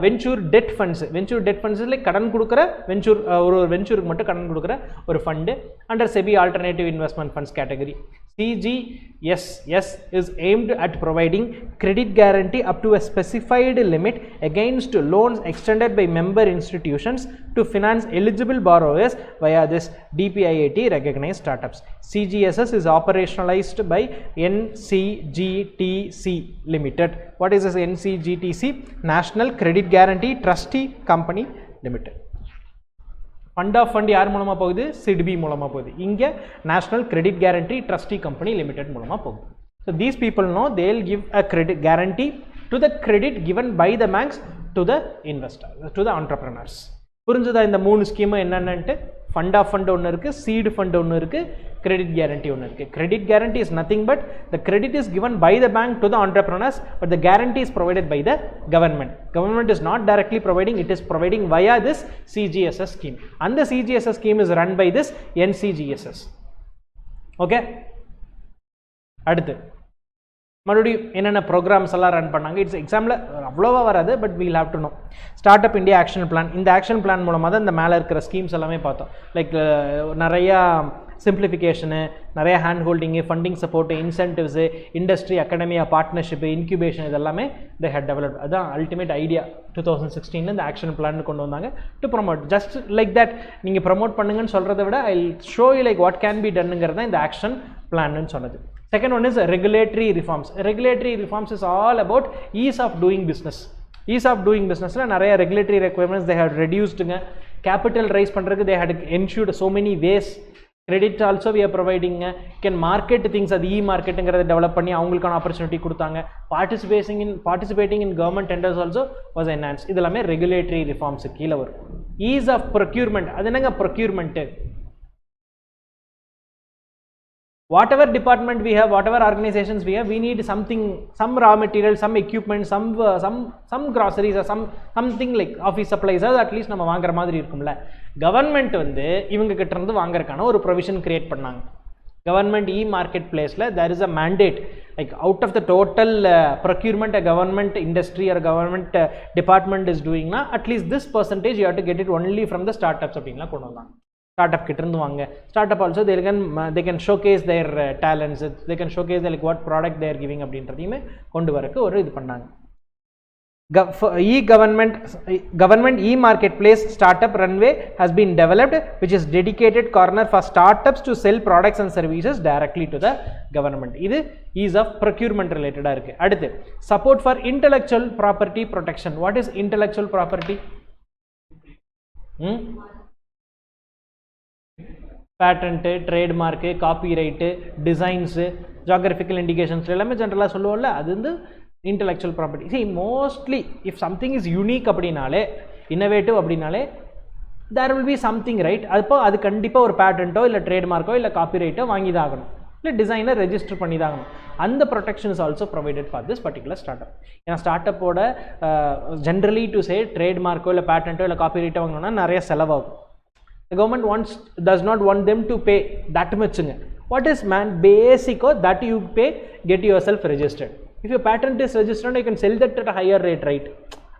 Venture debt funds like கடன் கொடுக்குற வென்ச்சூர், ஒரு வென்ச்சூருக்கு மட்டும் கடன் கொடுக்குற ஒரு fund under SEBI alternative investment funds category. CGSS is aimed at providing credit guarantee up to a specified limit against loans extended by member institutions to finance eligible borrowers via this DPIIT recognized startups. CGSS is operationalized by NCGTC Limited. What is this NCGTC? National Credit Guarantee Trustee Company Limited. Fund of fund யார் மூலமாக போகுது? சிட்பி மூலமாக போகுது. இங்கே national credit guarantee trustee company limited மூலமாக போகுது. So these people know they will give a credit guarantee to the credit given by the banks to the investor, to the entrepreneurs. புரிஞ்சுதா இந்த 3 ஸ்கீமு என்னென்னட்டு? ஃபண்ட் ஆஃப் ஃபண்ட் ஒன்று இருக்குது, சீடு ஃபண்ட் ஒன்று இருக்குது, கிரெடிட் கேரண்டி ஒன்று இருக்குது. Credit guarantee is nothing but the credit is given by the bank to the entrepreneurs, but the guarantee is provided by the government. Government is not directly providing, it is providing via this CGSS scheme, and the CGSS scheme is run by this NCGSS. Okay, அடுத்து மறுபடியும் என்னென்ன ப்ரோக்ராம்ஸ் எல்லாம் ரன் பண்ணாங்க. இட்ஸ் எக்ஸாம்பிள் அவ்வளோவா வராது, but we'll have to know. Start up India action plan. இந்த ஆக்ஷன் பிளான் மூலமாக தான் இந்த மேலே இருக்கிற ஸ்கீம்ஸ் எல்லாமே பார்த்தோம். லைக் நிறையா சிம்பிளிஃபிகேஷனு, நிறைய hand holding, funding support, incentives, industry, academia, partnership, incubation, இதெல்லாமே தே ஹேட் டெவலப்ட். அதுதான் அல்டிமேட் ஐடியா. 2016 இந்த ஆக்ஷன் பிளான் கொண்டு வந்தாங்க to promote. Just like that நீங்கள் ப்ரொமோட் பண்ணுங்கன்னு சொல்கிறத விட I show you like what can be டன்னுங்கிறது தான் இந்த ஆக்ஷன் பிளான்னு சொன்னது. Second one is regulatory reforms. Regulatory reforms is all about ease of doing business. Ease of doing business la nariya regulatory requirements they had reduced nga. Capital raise பண்றதுக்கு they had ensured so many ways. Credit also we are providing. Can market things அது e-marketங்கிறத டெவலப் பண்ணி அவங்களுக்கான ஆப்பர்ச்சுனிட்டி கொடுத்தாங்க. Participating in government tenders also was enhanced. இதெல்லாமே regulatory reforms கீழ வரும். Ease of procurement. அது என்னங்க procurement? Whatever department we have, whatever organizations we have, we need something, some raw material, some equipment, some groceries or something like office supplies, at least நம்ம வாங்குற மாதிரி இருக்கும்ல. கவர்மெண்ட் வந்து இவங்க கிட்ட இருந்து வாங்குறதுக்கான ஒரு ப்ரொவிஷன் கிரியேட் பண்ணாங்க. கவர்மெண்ட் மார்க்கெட் பிளேஸில் there is a mandate, like out of the total procurement a government industry or government department is doing na, at least this percentage you have to get it only from the startups அப்படின்லாம் கொண்டு வந்தாங்க. ஸ்டார்ட் அப் கிட்ட இருந்து வாங்க. Start up also they can showcase their talents, they can showcase like what product they are giving அப்படின்றதையுமே கொண்டு வரக்கு ஒரு இது பண்ணாங்க. Government e-marketplace startup runway has been developed, which is dedicated corner for startups to sell products and services directly to the government. இது ease of procurement related இருக்கு. அடுத்து support for intellectual property protection. What is intellectual property? Patent, trademark, copyright, designs, geographical indications எல்லாமே ஜென்ரலாக சொல்லுவோம்ல, அது வந்து intellectual property. See mostly if something is unique அப்படின்னாலே, இன்னோவேட்டிவ் அப்படின்னாலே, there will be something right. அப்போ அது கண்டிப்பாக ஒரு பேட்டன்ட்டோ இல்லை ட்ரேட்மார்க்கோ இல்லை காப்பிரைட்டோ வாங்கி தான் ஆகணும், இல்லை டிசைனை ரெஜிஸ்டர் பண்ணி தான் ஆகணும். அந்த protection is also provided for this particular start up. ஏன்னா ஸ்டார்ட் அப்போட ஜென்ரலி டு சே ட்ரேட்மார்க்கோ இல்லை பேட்டன்ட்டோ இல்லை காப்பிரைட்டோ வாங்கணும்னா நிறைய செலவாகும். The government does not want them to pay that much. What is basic that you pay, get yourself registered. If your patent is registered, you can sell that at a higher rate, right?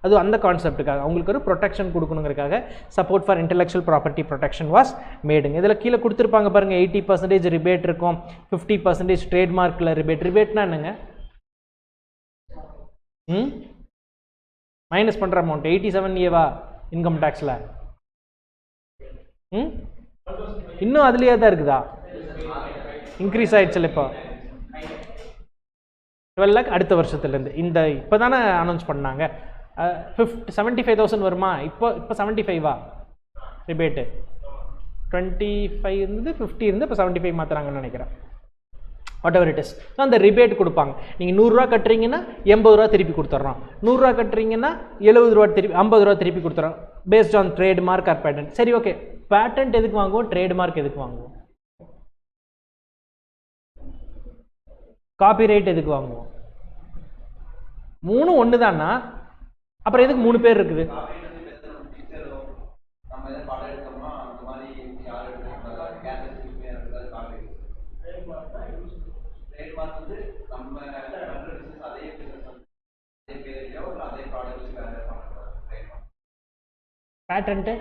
அது அந்த கான்செப்ட்டுக்காக அவங்களுக்கு ஒரு ப்ரொடெக்ஷன் கொடுக்கணுங்கிறதுக்காக support for intellectual property protection was மேடுங்க. இதில் கீழே கொடுத்துருப்பாங்க பாருங்கள், 80% ரிபேட் இருக்கும், 50% ட்ரேட்மார்க்கில் ரிபேட்னா என்னங்க? மைனஸ் பண்ணுற அமௌண்ட் 87 ஏவா இன்கம் டேக்ஸில்? இன்னும் அதுலேயே தான் இருக்குதா? இன்க்ரீஸ் ஆகிடுச்சுல இப்போ 12 lakh அடுத்த வருஷத்துலேருந்து. இந்த இப்போ தானே அனௌன்ஸ் பண்ணாங்க. 75,000 வருமா? இப்போ 75வா ரிபேட்டு? 25 இருந்து 50 இருந்து இப்போ 75 மாற்றுறாங்கன்னு நினைக்கிறேன். வாட் எவர் இட் இஸ், அந்த ரிபேட் கொடுப்பாங்க. நீங்கள் 100 ரூபா கட்டுறீங்கன்னா 80 ரூபா திருப்பி கொடுத்துட்றோம், 100 ரூபா கட்டுறீங்கன்னா 70 ரூபா திருப்பி 50 ரூபா திருப்பி கொடுத்துறோம், based on trademark or patent. சரி, ஓகே, பேட்டன்ட் எதுக்கு வாங்குவோம், ட்ரேட்மார்க் எதுக்கு வாங்குவோம், காப்பிரைட் எதுக்கு வாங்குவோம்? மூணும் ஒன்று தானா? அப்புறம் எதுக்கு 3 பேர் இருக்குது? பேட்டன்ட்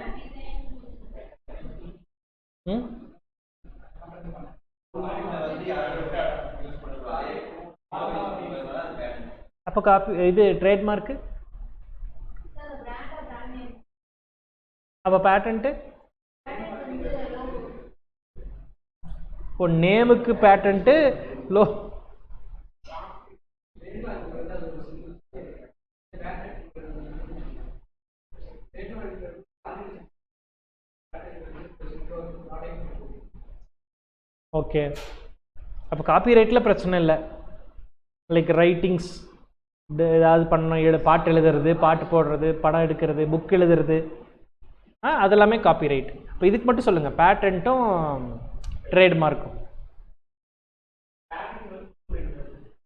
அப்போ காப்பி இது ட்ரேட்மார்க்கு, அப்போ பேட்டன்ட்டு நேமுக்கு பேட்டன்ட்டு லோ ஓகே. அப்போ காப்பிரைட்டில் பிரச்சனை இல்லை. லைக் ரைட்டிங்ஸ் ஏதாவது பண்ணணும், பாட்டு எழுதுறது, பாட்டு போடுறது, படம் எடுக்கிறது, புக் எழுதுறது, அதெல்லாமே காப்பிரைட். இப்போ இதுக்கு மட்டும் சொல்லுங்கள், பேட்டன்ட்டும் ட்ரேட்மார்க்கும்.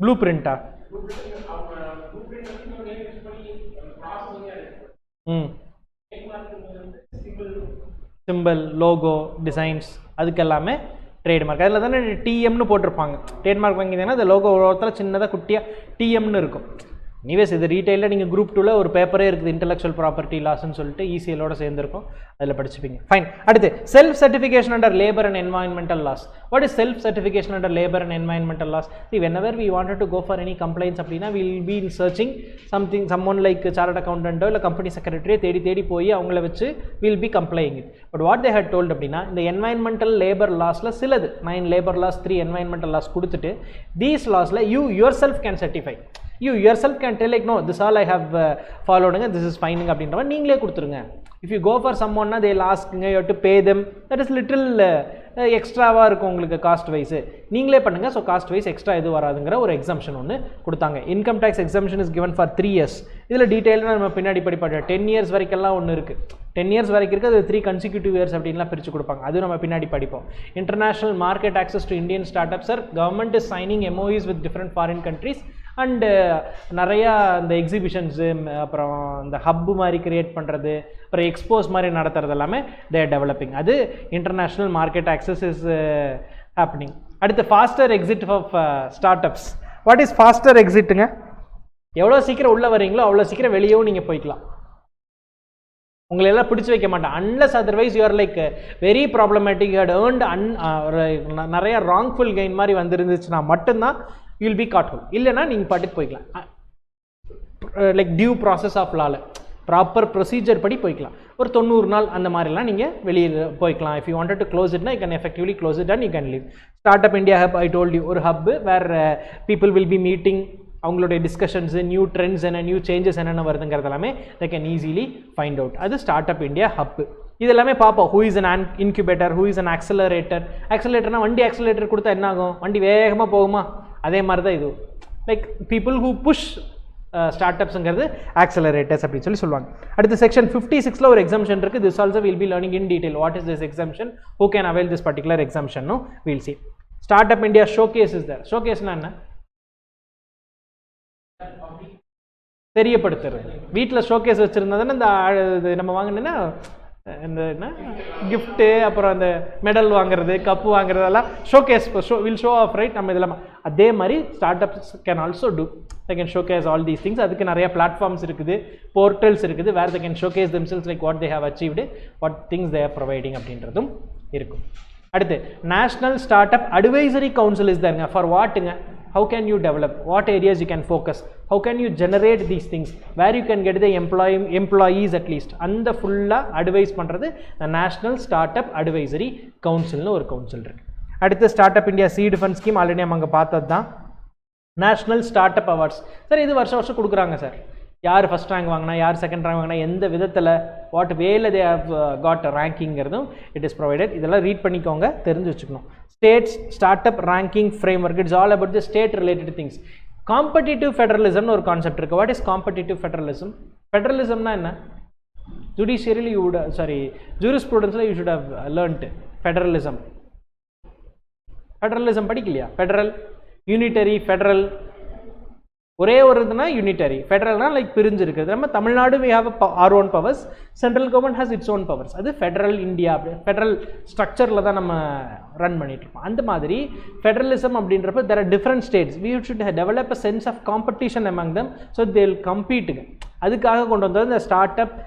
ப்ளூ பிரிண்டா? சிம்பிள், லோகோ, டிசைன்ஸ், அதுக்கு எல்லாமே ட்ரேட்மார்க். அதில் தானே டிஎம்னு போட்டிருப்பாங்க. ட்ரேட்மார்க் வாங்கிங்கன்னா அந்த லோகோ ஒருத்தர சின்னதாக குட்டியாக டிஎம்னு இருக்கும். எனிவேஸ் இது ரீட்டைலில் நீங்கள் குரூப் 2ல் ஒரு பேப்பரே இருக்குது, இன்டெலெக்சுவல் ப்ராப்பர்ட்டி லாஸ்ன்னு சொல்லிட்டு, இசிஎலோட சேர்ந்துருக்கும், அதில் படிச்சுப்பீங்க. ஃபைன். அடுத்து self certification under labour and environmental laws. What is self certification under labour and environmental laws? whenever we wanted to go for any complaints அப்படின்னா we'll be searching someone like chartered அக்கௌண்டன்ட்டோ இல்லை கம்பெனி செக்ரட்டரியை தேடி போய் அவங்கள வச்சு we'll be complying it. But what they had told அப்படின்னா, இந்த என்வாயன்மெண்டல் லேபர் லாஸில் சிலது 9 லேபர் லாஸ், 3 என்வாயன்மெண்டல் லாஸ் கொடுத்துட்டு, these laws-ல you yourself can certify. You yourself can tell like, no, this all I have followed, this is fine அப்படின்றவ நீங்களே கொடுத்துருங்க. If you go for someone, they'll ask, you have to pay them. That is little எக்ஸ்ட்ராவாக இருக்கும் உங்களுக்கு காஸ்ட் வைஸு. நீங்களே பண்ணுங்கள். ஸோ காஸ்ட் வைஸ் எக்ஸ்ட்ரா எது வராதுங்கிற ஒரு எக்ஸம்ஷன் ஒன்று கொடுத்தாங்க. Income tax exemption is given for 3 years. இதில் டீட்டெயிலாக நம்ம பின்னாடி படிப்போம். 10 years வரைக்கெல்லாம் ஒன்று இருக்குது. 10 years வரைக்கும் இருக்குது. அது 3 consecutive years அப்படின்லாம் பிரித்து கொடுப்பாங்க. அது நம்ம பின்னாடி படிப்போம். International market access to Indian start ups. Sir, government is signing MOUs with different foreign countries and நிறையா இந்த எக்ஸிபிஷன்ஸு, அப்புறம் இந்த ஹப்பு மாதிரி கிரியேட் பண்ணுறது, அப்புறம் எக்ஸ்போஸ் மாதிரி நடத்துறது எல்லாமே தே ஆர் டெவலப்பிங். அது international market access is happening. அடுத்து faster exit of startups. What is faster எக்ஸிட்டுங்க? எவ்வளோ சீக்கிரம் உள்ளே வரீங்களோ அவ்வளோ சீக்கிரம் வெளியவும் நீங்கள் போய்க்கலாம். உங்களை எல்லாம் பிடிச்சி வைக்க மாட்டேன். Unless otherwise you are like very problematic, you had earned நிறைய ராங்ஃபுல் கெயின் மாதிரி வந்துருந்துச்சுன்னா மட்டும்தான் யூல் பி காட் ஹோல். இல்லைனா நீங்கள் பாட்டுக்கு போய்க்கலாம். Like due process of law proper procedure படி போய்க்கலாம். ஒரு 90 நாள் அந்த மாதிரிலாம் நீங்கள் வெளியில் போய்க்கலாம். If you wanted to close இட்னா you can effectively close it and you can leave. Start up India hub, I told you, ஒரு hub where people will be meeting. அவங்களுடைய டிஸ்கஷன்ஸு, நியூ ட்ரெண்ட்ஸ் என்ன, நியூ சேஞ்சஸ் என்னென்ன வருதுங்கிறது எல்லாமே they can easily find out. அது ஸ்டார்ட் அப் இந்தியா ஹப்பு. இது எல்லாமே பார்ப்போம். Who is an incubator, who is an accelerator. ஆக்சலரேட்டர்னா வண்டி ஆக்சலரேட்டர் கொடுத்தா என்ன ஆகும்? வண்டி வேகமாக போகுமா? அதே மாதிரி தான் இது. லைக் பீப்புள் ஹூ புஷ் ஸ்டார்ட் அப்ஸுங்கிறது ஆக்சலரேட்டர்ஸ் அப்படின்னு சொல்லுவாங்க. அடுத்து செக்ஷன் 56ல ஒரு எக்ஸம்ஷன் இருக்குது. This also will be learning in detail what is this exemption, who can avail this particular exemption. Will see. Start up India showcase is there. ஷோகேஸ்னா என்ன? தெரியப்படுத்துறது. வீட்டில் ஷோகேஸ் வச்சுருந்ததுன்னா இந்த நம்ம வாங்கினோன்னா இந்த என்ன கிஃப்ட்டு, அப்புறம் அந்த மெடல் வாங்குறது, கப்பு வாங்குறதெல்லாம் showcase will show off, right? நம்ம இதெல்லாம் அதே மாதிரி startups can also do. they can showcase all these things. அதுக்கு நிறைய பிளாட்ஃபார்ம்ஸ் இருக்குது, போர்ட்டல்ஸ் இருக்குது, வேர் they can showcase themselves like what they have achieved, what things they are providing அப்படின்றதும் இருக்கும். அடுத்து national startup advisory council is தேருங்க. ஃபார் வாட்டுங்க? how can you develop, what areas you can focus, how can you generate these things, where you can get the employees at least, அந்த ஃபுல்லாக அட்வைஸ் பண்ணுறது the national startup advisory கவுன்சில்னு ஒரு கவுன்சில் இருக்குது. அடுத்து start up India seed fund scheme already நம்ம அங்கே பார்த்தது தான். National startup awards sir இது வருஷம் வருஷம் கொடுக்குறாங்க சார். யார் ஃபஸ்ட் ரேங்க் வாங்கினா, யார் செகண்ட் ரேங்க் வாங்கினா, எந்த விதத்தில், what well they have got ரேங்கிங்கிறதும் இட் இஸ் ப்ரொவைடட். இதெல்லாம் ரீட் பண்ணிக்கோங்க, தெரிஞ்சு வச்சுக்கணும். States start up ranking framework, it's all about the state related things. Competitive ஃபெடரலிசம்னு ஒரு கான்செப்ட் இருக்குது. வாட் இஸ் காம்படிட்டிவ் ஃபெடரலிசம்? ஃபெடரலிசம்னா என்ன? ஜுடிஷியரியில் யூ வுட், சாரி, ஜூரிஸ்ப்ரூடன்ஸில் you should have learnt federalism. Federalism படிக்கலையா? ஃபெடரல், யூனிட்டரி, ஃபெடரல் ஒரே ஒரு இதுனா யூனிட்டரி, ஃபெடரல்னா லைக் பிரிஞ்சு இருக்குது. நம்ம Tamil Nadu we have our own powers, central government has its own powers. அது ஃபெடரல் இந்தியா, ஃபெடரல் ஸ்ட்ரக்சரில் தான் நம்ம ரன் பண்ணிட்டு இருக்கோம். அந்த மாதிரி ஃபெடரலிசம் அப்படின்றப்ப there are different states, we should develop a sense of competition among them so they will compete. அதுக்காக கொண்டு வந்தது இந்த start up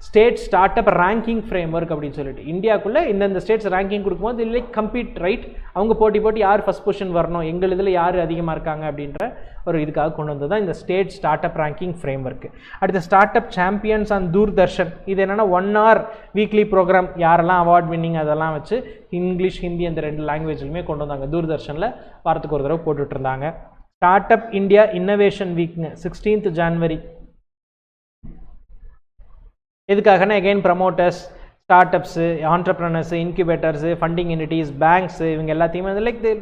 state start up ranking frame work அப்படின்னு சொல்லிட்டு இந்தியாவுக்குள்ளே இந்தந்த ஸ்டேட்ஸ் ரேங்கிங் கொடுக்கும்போது இல்லை கம்பீட், ரைட்? அவங்க போட்டி போட்டு யார் ஃபஸ்ட் பொசிஷன் வரணும், எங்கள் இதில் யார் அதிகமாக இருக்காங்க அப்படின்ற ஒரு இதுக்காக கொண்டு வந்தது தான் இந்த state start up ranking framework. அடுத்த startup champions on Doordarshan. இது என்னென்னா 1 hour வீக்லி ப்ரோக்ராம், யாரெல்லாம் அவார்ட் வின்னிங் அதெல்லாம் வச்சு இங்கிலீஷ் ஹிந்தி அந்த 2 லாங்குவேஜ்லையுமே கொண்டு வந்தாங்க. தூர்தர்ஷனில் வாரத்துக்கு ஒரு தடவை போட்டுட்டு இருந்தாங்க. ஸ்டார்ட் அப் இந்தியா இன்னோவேஷன் வீக்னு 16th January. எதுக்காகனா again promoters, startups, entrepreneurs, incubators, funding entities, banks, இவங்க எல்லாத்தையுமே வந்து லைக் தே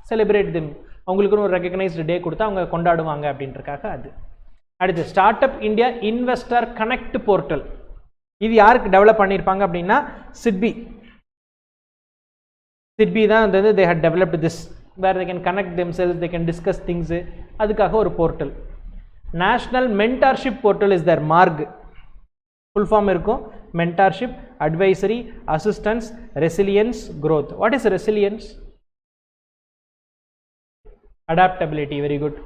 செலிப்ரேட் திம், அவங்களுக்குன்னு ஒரு ரெகக்னைஸ்டு டே கொடுத்து அவங்க கொண்டாடுவாங்க அப்படின்றக்காக அது. அடுத்து start up India investor connect portal. இது யாருக்கு டெவலப் பண்ணியிருப்பாங்க அப்படின்னா சிட்பி தான் வந்து they had developed this, where they can connect themselves, they can discuss things, அதுக்காக ஒரு portal. National mentorship portal is there, MARG full form இருக்கும். Mentorship, advisory, assistance, resilience, growth. What is resilience? Adaptability. Very good.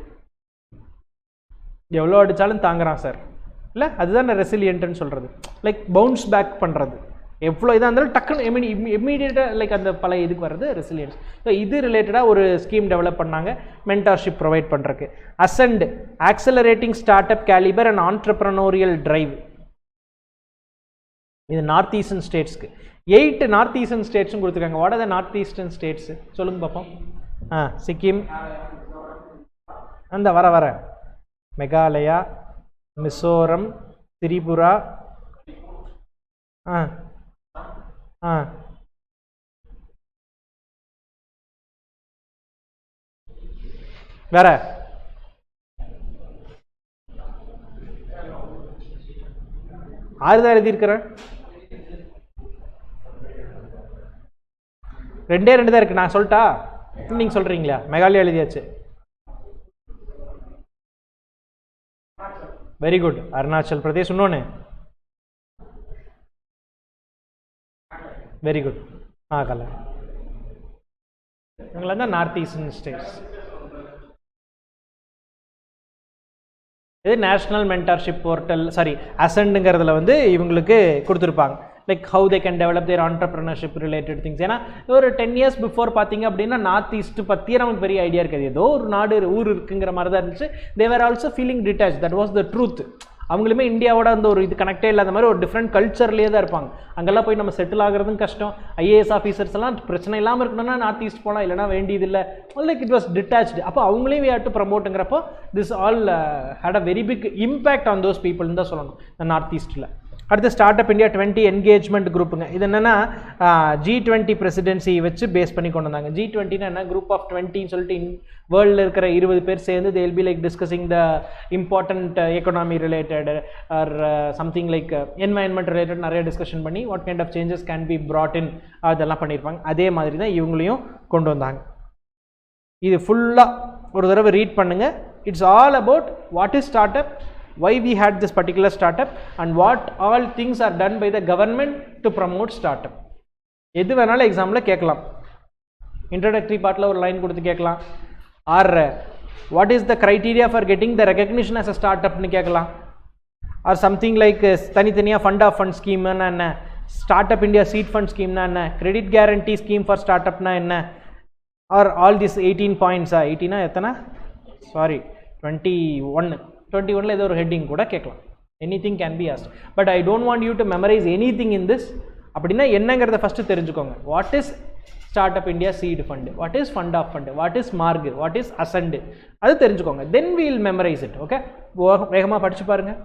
எவ்வளோ அடித்தாலும் தாங்குறான் சார், இல்லை? அதுதான் ரெசிலியன்ட்னு சொல்கிறது. லைக் பவுன்ஸ் பேக் பண்ணுறது, எவ்வளோ இதாக இருந்தாலும் டக்குன்னு இம்மீடியட்டாக லைக் அந்த பழைய இதுக்கு வர்றது ரெசிலியன்ஸ். ஸோ இது ரிலேட்டடாக ஒரு ஸ்கீம் டெவலப் பண்ணாங்க மென்டார்ஷிப் ப்ரொவைட் பண்ணுறதுக்கு. Ascend, accelerating startup calibre and entrepreneurial drive. இது நார்த் ஈஸ்டர்ன் ஸ்டேட்ஸ்க்கு 8 நார்த் ஈஸ்டர்ன் ஸ்டேட்ஸும் கொடுத்துருக்காங்க. What are the north eastern states சொல்லுங்க பார்ப்போம். சிக்கிம், அந்த வர மெகாலயா, மிசோரம், திரிபுரா, வேற ஆறுதான் எழுதியிருக்கிறேன். 2 தான் இருக்கு. நான் சொல்லிட்டா நீங்க சொல்றீங்களா? மெகாலயா எழுதியாச்சு. Very good. அருணாச்சல் பிரதேஷ் இன்னொன்று. Very good. நாகாலாந்து. இவங்களாம் தான் நார்த் ஈஸ்டர்ன் ஸ்டேட்ஸ். இது நேஷ்னல் மென்டார்ஷிப் போர்ட்டல், சாரி அசெண்டுங்கிறதுல வந்து இவங்களுக்கு கொடுத்துருப்பாங்க. Like how they can develop their entrepreneurship related things. ஏன்னா ஒரு 10 years பிஃபோர் பார்த்தீங்க அப்படின்னா நார்த் ஈஸ்ட் பற்றியே நமக்கு பெரிய ஐடியா இருக்காது. ஏதோ ஒரு நாடு ஊர் இருக்குங்கிற மாதிரி தான் இருந்துச்சு. They were also feeling detach, that was the truth. அவங்களுமே இந்தியாவோட அந்த ஒரு இது கனெக்டே இல்லாத மாதிரி ஒரு டிஃப்ரெண்ட் கல்ச்சர்லேயே தான் இருப்பாங்க. அங்கெல்லாம் போய் நம்ம செட்டில் ஆகிறதும் கஷ்டம். ஐஏஎஸ் ஆஃபீஸர்ஸ் எல்லாம் பிரச்சனை இல்லாமல் இருக்கணும்னா நார்த் ஈஸ்ட் போகலாம், இல்லைனா வேண்டியதில்லை. Like it was detached. அப்போ அவங்களே வி ஹேவ் டு ப்ரமோட்டுங்கிறப்போ this all had a very big impact on those பீப்புள்னு தான் சொல்லணும் இந்த நார்த் ஈஸ்ட்டில். அடுத்து ஸ்டார்ட் அப் இந்தியா 20 என்கேஜ்மெண்ட் குரூப்புங்க. இது என்னென்னா G20 பிரசிடென்சி வச்சு பேஸ் பண்ணி கொண்டு வந்தாங்க. G20னா என்ன, குரூப் ஆஃப் 20ன்னு சொல்லிட்டு வேர்ல்டில் இருக்கிற 20 பேர் சேர்ந்து they will be like discussing the important economy related or something like environment related நிறைய டிஸ்கஷன் பண்ணி what kind of changes can be brought in அதெல்லாம் பண்ணியிருப்பாங்க. அதே மாதிரி தான் இவங்களையும் கொண்டு வந்தாங்க. இது ஃபுல்லாக ஒரு தடவை ரீட் பண்ணுங்கள். It's all about what is start up, why we had this particular startup and what all things are done by the government to promote startup. எது வேணாலும் எக்ஸாமில் கேட்கலாம். இன்ட்ரோடக்டரி பார்ட்டில் ஒரு லைன் கொடுத்து கேட்கலாம். Or what is the criteria for getting the recognition as a start அப்னு கேட்கலாம். ஆர் சம்திங் லைக் தனித்தனியாக ஃபண்ட் ஆஃப் ஃபண்ட் ஸ்கீம்னா என்ன, ஸ்டார்ட் அப் இந்தியா சீட் ஃபண்ட் ஸ்கீம்னா என்ன, credit guarantee scheme for start அப்னா என்ன, ஆர் ஆல் திஸ் 18 பாயிண்ட்ஸா, 18 எத்தனை, சாரி 21 ஏதோ ஒரு ஹெட்டிங் கூட கேட்கலாம். Anything can be asked. But I don't want you to memorise anything in this. அப்படின்னா என்னங்கிறத ஃபஸ்ட்டு தெரிஞ்சுக்கோங்க. What is start up India seed fund, what is fund of fund, what is mark, what is ascent, அது தெரிஞ்சுக்கோங்க. Then we will memorise it. Okay, வேகமாக படித்து பாருங்கள்.